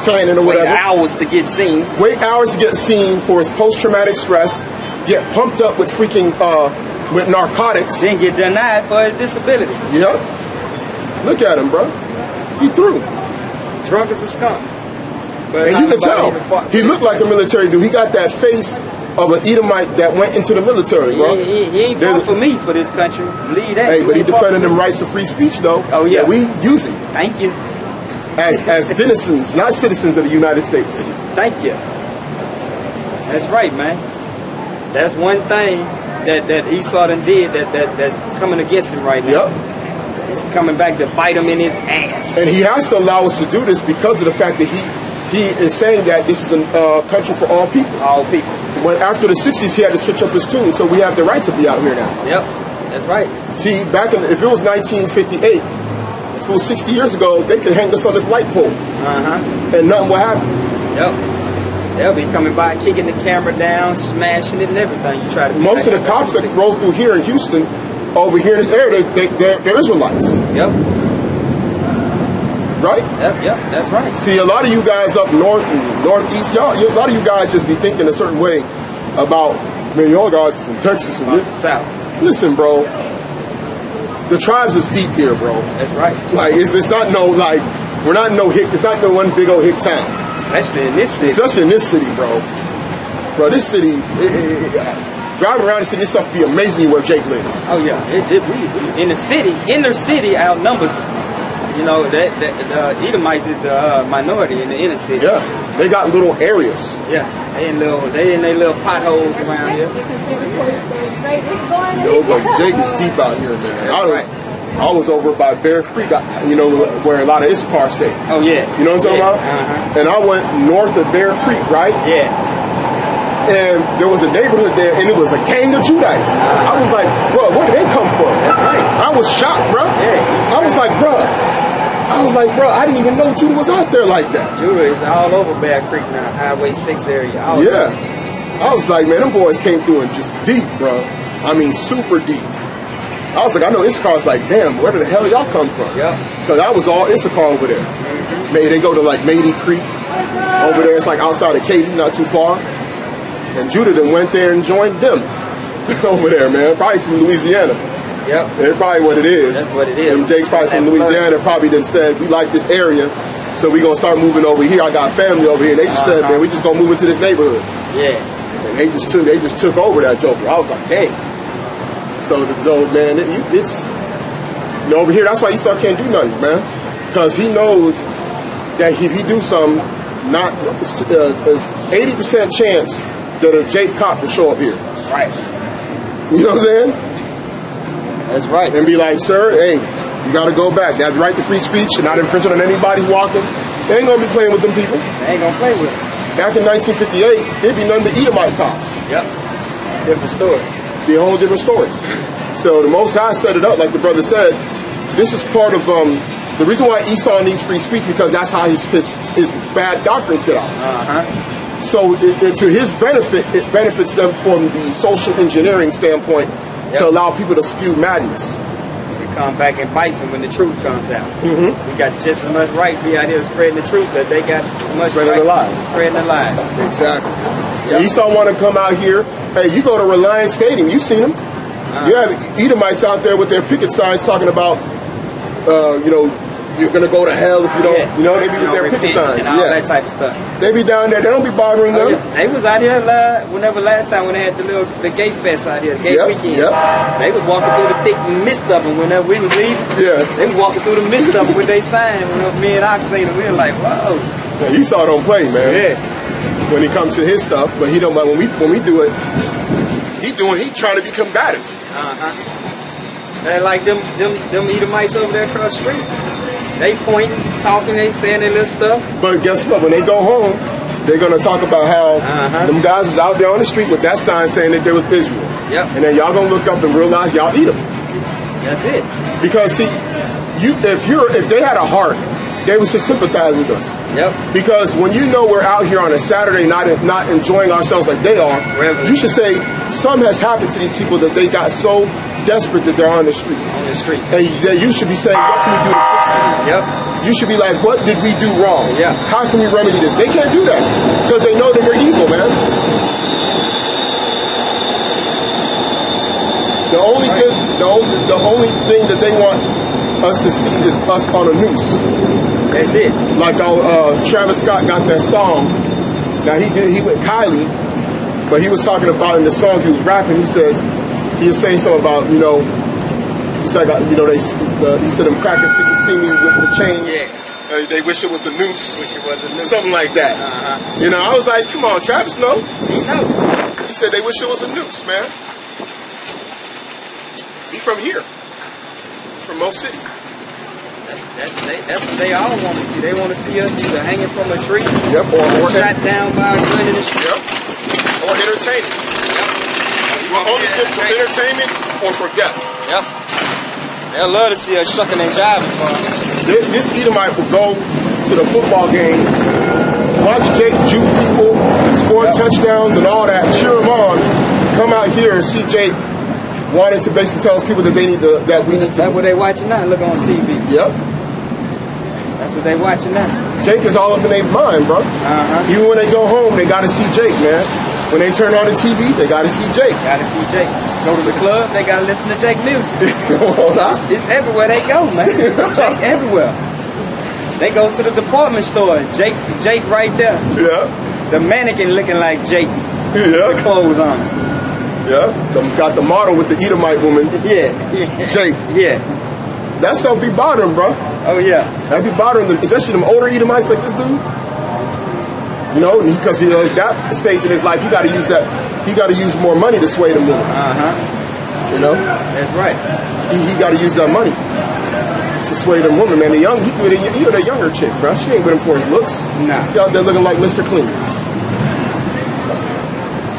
fanning or whatever. Wait hours to get seen. Wait hours to get seen for his post-traumatic stress. Get pumped up with freaking with narcotics. Then get denied for his disability. Yep. Look at him, bro. He threw. Drunk as a skunk. But and you can tell. He looked like a military dude. He got that face of an Edomite that went into the military, bro. He ain't fought for me for this country. Believe that. Hey, but he defended them rights of free speech, though. Oh, yeah. That we use it. Thank you. As denizens, not citizens of the United States. Thank you. That's right, man. That's one thing that Esau done did that's coming against him right now. Yep. It's coming back to bite him in his ass. And he has to allow us to do this because of the fact that he is saying that this is a country for all people. All people. When after the 60s, he had to switch up his tune, so we have the right to be out here now. Yep, that's right. See, if it was 1958, if it was 60 years ago, they could hang us on this light pole. And nothing will happen. Yep. They'll be coming by, kicking the camera down, smashing it and everything. You try to. Most of the cops that drove through here in Houston, over here in this area, they're Israelites. Yep. Right? Yep, that's right. See, a lot of you guys up north and northeast, a lot of you guys just be thinking a certain way about, man, y'all guys is in Texas and the South. Listen, bro, the tribes is deep here, bro. That's right. Like it's not no like we're not no hick. It's not no one big old hick town. Especially in this city. Especially in this city, bro. Bro, this city. Driving around the city, this stuff would be amazing where Jake lives. Oh yeah, we in the city, inner city outnumbers. You know, the Edomites is the minority in the inner city. Yeah, they got little areas. Yeah, they in their little potholes around here. Yo, but Jake is deep out here, man. I was over by Bear Creek, you know, where a lot of Issachar stay. Oh yeah. You know what I'm talking about? And I went north of Bear Creek, right? Yeah. And there was a neighborhood there, and it was a gang of Judites. I was like, bro, where did they come from? That's right. I was shocked, bro. Yeah. I was like, bro, I didn't even know Judah was out there like that. Judah is all over Bear Creek now, Highway 6 area. Yeah. I was like, man, them boys came through and just deep, bro. I mean, super deep. I was like, I know Issachar's like, damn, where the hell y'all come from? Yeah. Because I was all Issachar over there. Maybe they go to like Mady Creek over there. It's like outside of Katy, not too far. And Judah then went there and joined them over there, man. Probably from Louisiana. Yep. That's probably what it is. That's what it is. And Jake's probably from Louisiana. Probably then said, we like this area. So we gonna start moving over here. I got family over here. They just said, man, we just gonna move into this neighborhood. Yeah. And they just took over that joker. I was like, dang. So man, it's over here. That's why Esau can't do nothing, man, because he knows that if he do something, not 80% chance that a Jake cop will show up here. Right. You know what I'm saying? That's right. And be like, sir, hey, you got to go back. That's right to free speech and not infringing on anybody walking. They ain't gonna be playing with them people. They ain't gonna play with them. Back in 1958, there'd be none but Edomite cops. Yep. Different story. Be a whole different story. So the Most High set it up, like the brother said. This is part of the reason why Esau needs free speech, because that's how his bad doctrines get out. So to his benefit, it benefits them from the social engineering standpoint to allow people to spew madness. It come back and bites them when the truth comes out. We got just as much right to be out here spreading the truth that they got much spreading the lies. Spreading the lies. Exactly. Yep. Esau want to come out here. Hey, you go to Reliance Stadium, you seen them. You have Edomites out there with their picket signs talking about, you're going to go to hell if you don't, they be with their picket signs. And all that type of stuff. They be down there, they don't be bothering them. Yeah. They was out here last time when they had the gay fest out here, the gay weekend. They was walking through the thick mist of them whenever we was leaving. Yeah. They was walking through the mist of them with their sign. When me and Ox seen them, we were like, whoa. Yeah, Esau don't play, man. Yeah. When he comes to his stuff, but he don't. When we do it, he trying to be combative. They're like them Edomites over there across the street. They pointing, talking, they saying their little stuff. But guess what? When they go home, they're gonna talk about how them guys was out there on the street with that sign saying that there was Israel. Yep. And then y'all gonna look up and realize y'all eat them. That's it. Because see, if they had a heart, they would just sympathize with us. Yep. Because when you know we're out here on a Saturday not enjoying ourselves like they are, you should say something has happened to these people that they got so desperate that they're on the street. On the street. And you should be saying, what can we do to fix it? Yep. You should be like, what did we do wrong? Yeah. How can we remedy this? They can't do that because they know that we're evil, man. The only thing that they want us to see is us on a noose. That's it. Like Travis Scott got that song. Now he went Kylie, but he was talking about in the song he was rapping. He was saying something about he said he said them crackers see me with the chain. Yeah. They wish it was a noose. Wish it was a noose. Something like that. I was like, come on, Travis, no. He know. He said they wish it was a noose, man. He from here, from Mo City. That's what they all want to see. They want to see us either hanging from a tree, or shot down by a gun in the street, or entertainment. You want only good for entertainment or for death. Yep. They'll love to see us shucking and jiving for them. This Edomite will go to the football game, watch Jake juke people, score touchdowns and all that, cheer them on, come out here and see Jake wanting to basically tell us people that we need to. That's what they watching now. Look on TV. Yep. That's what they watching now. Jake is all up in their mind, bro. Even when they go home, they got to see Jake, man. When they turn on the TV, they got to see Jake. Got to see Jake. Go to the club, they got to listen to Jake music. It's everywhere they go, man. Jake everywhere. They go to the department store. Jake right there. Yeah. The mannequin looking like Jake. Yeah. The clothes on. Yeah. Got the model with the Edomite woman. Yeah. Jake. Yeah. That stuff be bothering, bro. Oh, yeah. That be bothering them, especially them older Edomites like this dude. Because at that stage in his life, he got to use that. He got to use more money to sway them women. That's right. He got to use that money to sway them women, man. The younger chick, bro. She ain't with him for his looks. Nah. He out there looking like Mr. Clean.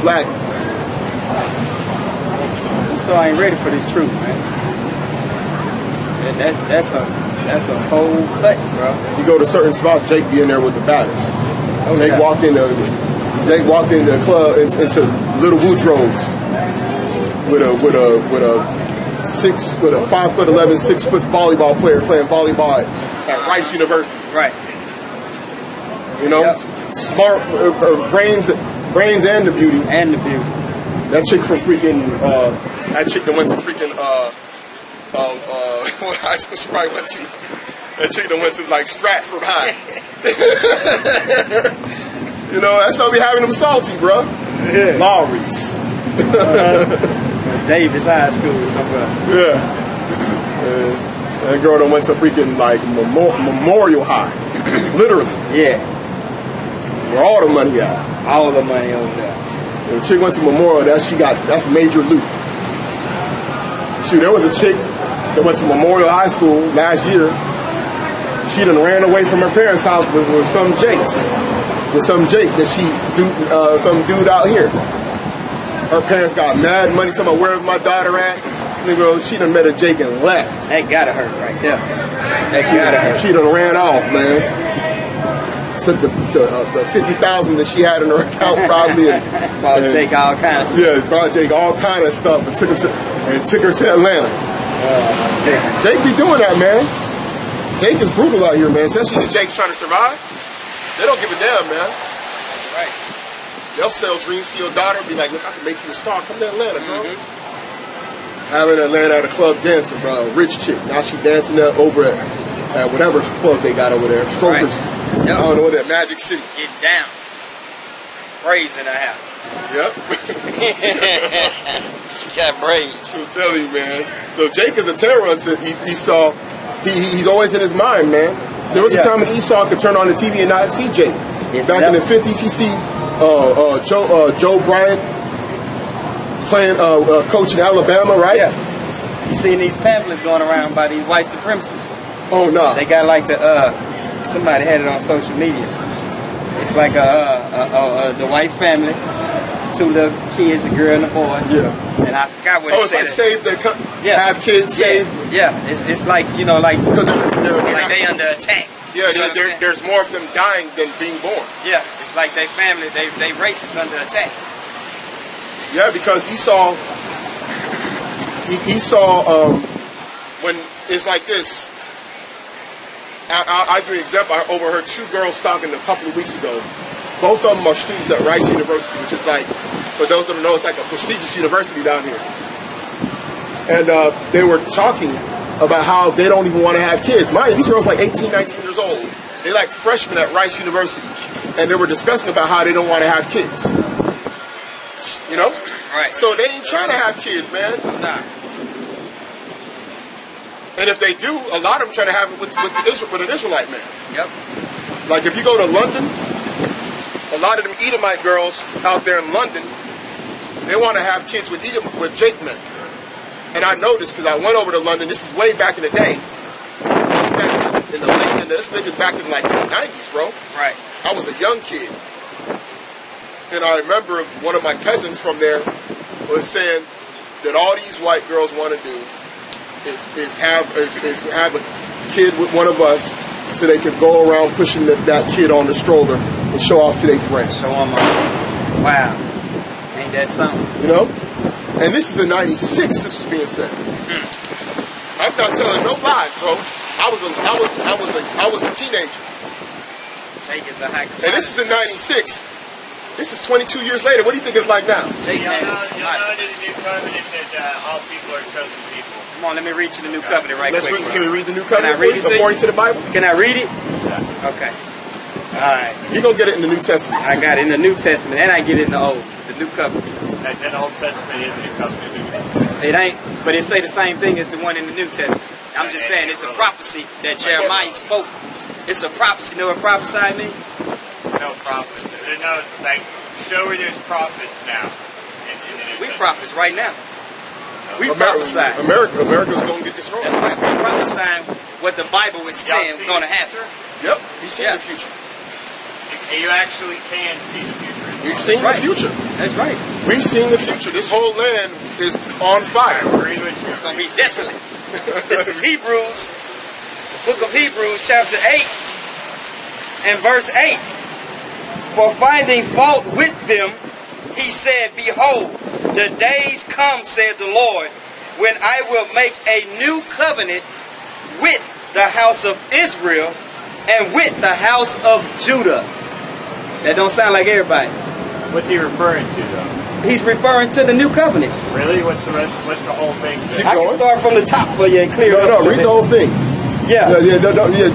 Flag. So I ain't ready for this truth, man. That's a cold cut, bro. You go to certain spots, Jake be in there with the baddest. Jake walked in the club into Little Woodrow's with a 5'11", 6 foot volleyball player playing volleyball at Rice University. Right. Smart brains and the beauty. And the beauty. That chick from freaking that chick that went to freaking what high school she probably went to. That chick that went to like Stratford High. You know, that's how we having them salty, bro. Yeah. Lawry's. Davis High School or somewhere. Yeah. That girl that went to freaking like Memorial High. Literally. Yeah. Where all the money at. All the money over there. The chick went to Memorial, that's major loot. Shoot, there was a chick that went to Memorial High School last year. She done ran away from her parents' house with some Jakes. With some Jake that some dude out here. Her parents got mad money talking about where's my daughter at. Nigga, she done met a Jake and left. That gotta hurt right there. That gotta hurt. She done ran off, man. Took the 50,000 that she had in her account probably. Bought Jake all kinds of stuff. Yeah, bought Jake all kind of stuff and took her to Atlanta. Jake be doing that, man. Jake is brutal out here, man. Especially the Jake's trying to survive. They don't give a damn, man. Right. They'll sell dreams to your daughter and be like, look, I can make you a star. Come to Atlanta, bro. Having Atlanta at a club dancing, bro. A rich chick. Now she dancing there over at whatever clubs they got over there. Strokers. Right. Yep. I don't know what that Magic City. Get down. Braids in the house. Yep. She got braids. I'm telling you, man. So Jake is a terror until Esau. He's always in his mind, man. There was a time when Esau could turn on the TV and not see Jake. Back in the 50s, he see Joe Bryant playing coach in Alabama, right? Yeah. You seen these pamphlets going around by these white supremacists? Oh no. They got like somebody had it on social media. It's like the white family, two little kids, a girl and a boy. Yeah. And I forgot what it it's said. Like save their have kids, save. Yeah. It's like, you know, like because they're like they under attack. Yeah, there's more of them dying than being born. Yeah, it's like they family, they race is under attack. Yeah, because Esau, when it's like this, I'll give you an example. I overheard two girls talking a couple of weeks ago. Both of them are students at Rice University, which is like, for those that don't know, it's like a prestigious university down here. And they were talking about how they don't even want to have kids. Mind you, these girls are like 18, 19 years old. They're like freshmen at Rice University. And they were discussing about how they don't want to have kids. You know? Right. So they ain't trying to have kids, man. Nah. And if they do, a lot of them trying to have it with an Israelite man. Yep. Like if you go to London, a lot of them Edomite girls out there in London, they want to have kids with Jake men. And I know this because I went over to London. This is way back in the day. This nigga's back in like the 90s, bro. Right. I was a young kid. And I remember one of my cousins from there was saying that all these white girls want to do is have a kid with one of us so they could go around pushing that kid on the stroller and show off to their friends. Show them off. Wow. Ain't that something? You know? And this is in '96. This was being said. I'm not telling no lies, bro. I was a teenager. Jake is a high. And this is in '96. This is 22 years later. What do you think it's like now? Jake You'll know in the new covenant that all people are chosen people. Come on, let me read you the new covenant right quick. Can we read the new covenant Can I read it according to the Bible? Can I read it? Yeah. Okay. All right. You're going to get it in the New Testament. I got it in the New Testament, and I get it in the Old, the New Covenant. That Old Testament is the new covenant. It ain't, but it say the same thing as the one in the New Testament. I'm just saying it's a prophecy that Jeremiah spoke. It's a prophecy. You know what prophesy means? No prophets. There's no, like, show where there's prophets now. We prophets right now. We prophesy. America's going to get destroyed. That's right. We're prophesying what the Bible is saying is going to happen. Yep. He's seen the future. You actually can see the future. We've seen the future. That's right. We've seen the future. This whole land is on fire. It's going to be desolate. This is Hebrews, the book of Hebrews, chapter 8 and verse 8. For finding fault with them, he said, behold, the days come, said the Lord, when I will make a new covenant with the house of Israel and with the house of Judah. That don't sound like everybody. What's he referring to, though? He's referring to the new covenant. Really? What's the rest? What's the whole thing? Keep I going. can start from the top for you and clear it up. No, read the whole thing. Yeah.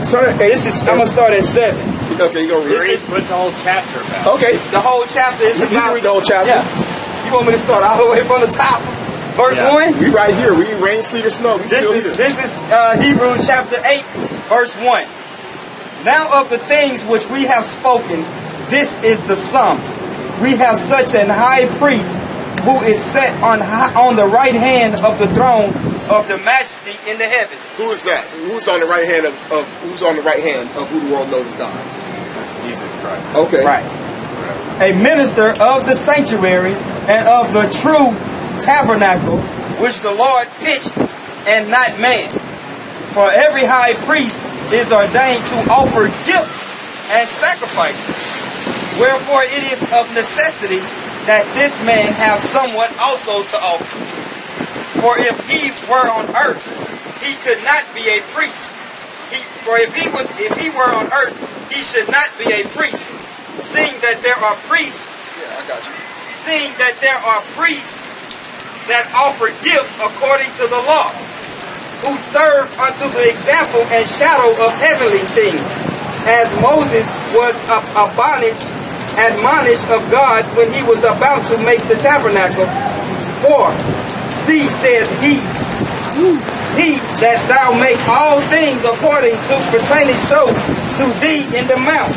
Sorry. I'm gonna start at 7. Okay, you gonna read? What's the whole chapter about? Okay. The whole chapter is You can read the whole chapter. Yeah. You want me to start all the way from the top? Verse 1? We right here. We ain't rain, sleet, or snow. We still here. This is Hebrews chapter 8, verse 1. Now of the things which we have spoken, this is the sum. We have such an high priest who is set on the right hand of the throne of the majesty in the heavens. Who is that? Who's on the right hand of who the world knows is God? That's Jesus Christ. Okay. Right. A minister of the sanctuary and of the true tabernacle which the Lord pitched and not man. For every high priest is ordained to offer gifts and sacrifices. Wherefore it is of necessity that this man have somewhat also to offer. For if he were on earth, he could not be a priest. If he were on earth, he should not be a priest, seeing that there are priests. Yeah, I got you. Seeing that there are priests that offer gifts according to the law, who serve unto the example and shadow of heavenly things, as Moses was admonished of God when he was about to make the tabernacle. For, see, said he that thou make all things according to pertaining so to thee in the mount.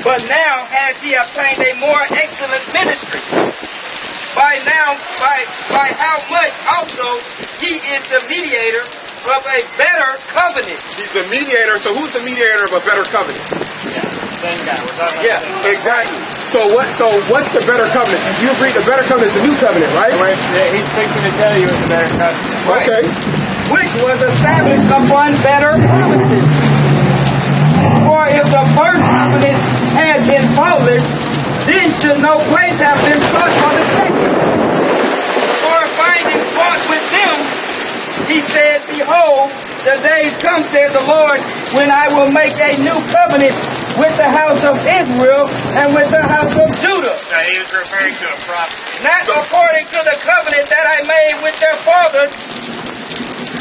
But now has he obtained a more excellent ministry. By how much also he is the mediator of a better covenant. He's the mediator. So who's the mediator of a better covenant? Yeah, same guy. We're talking about the same guy. Exactly. So what's the better covenant? You agree the better covenant is the new covenant, right? He's fixing to tell you it's a better covenant. Right. Okay. Which was established upon better promises. For if the first covenant had been faultless, then should no place have been sought for the second. For finding fault with them, he said, Behold, the days come, said the Lord, when I will make a new covenant with the house of Israel and with the house of Judah. So he was referring to a prophecy. Not according to the covenant that I made with their fathers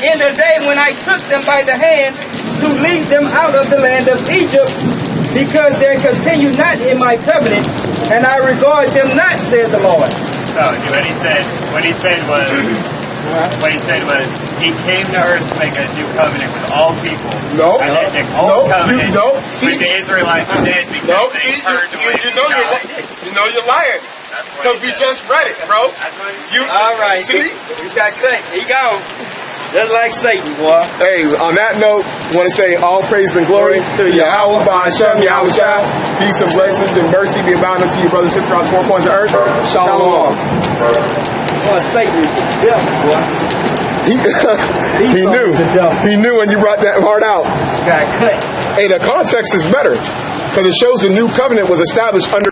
in the day when I took them by the hand to lead them out of the land of Egypt, because they continue not in my covenant, and I regard them not, said the Lord. So what he said was he came to earth to make a new covenant with all people. No. And then the old covenant See, with the Israelites did because they turned away from God. you're lying. Because we just read it, bro. All right. See? You got cut. He gone. Just like Satan, boy. Hey, on that note, I want to say all praise and glory to Yahweh, Ba'Hashem, Yahawashi. Peace and blessings and mercy be abound unto your brothers and sisters on the four corners of earth. Shalom. Boy, Satan is the devil, boy. He knew when you brought that heart out. Got cut. Hey, the context is better because it shows the new covenant was established under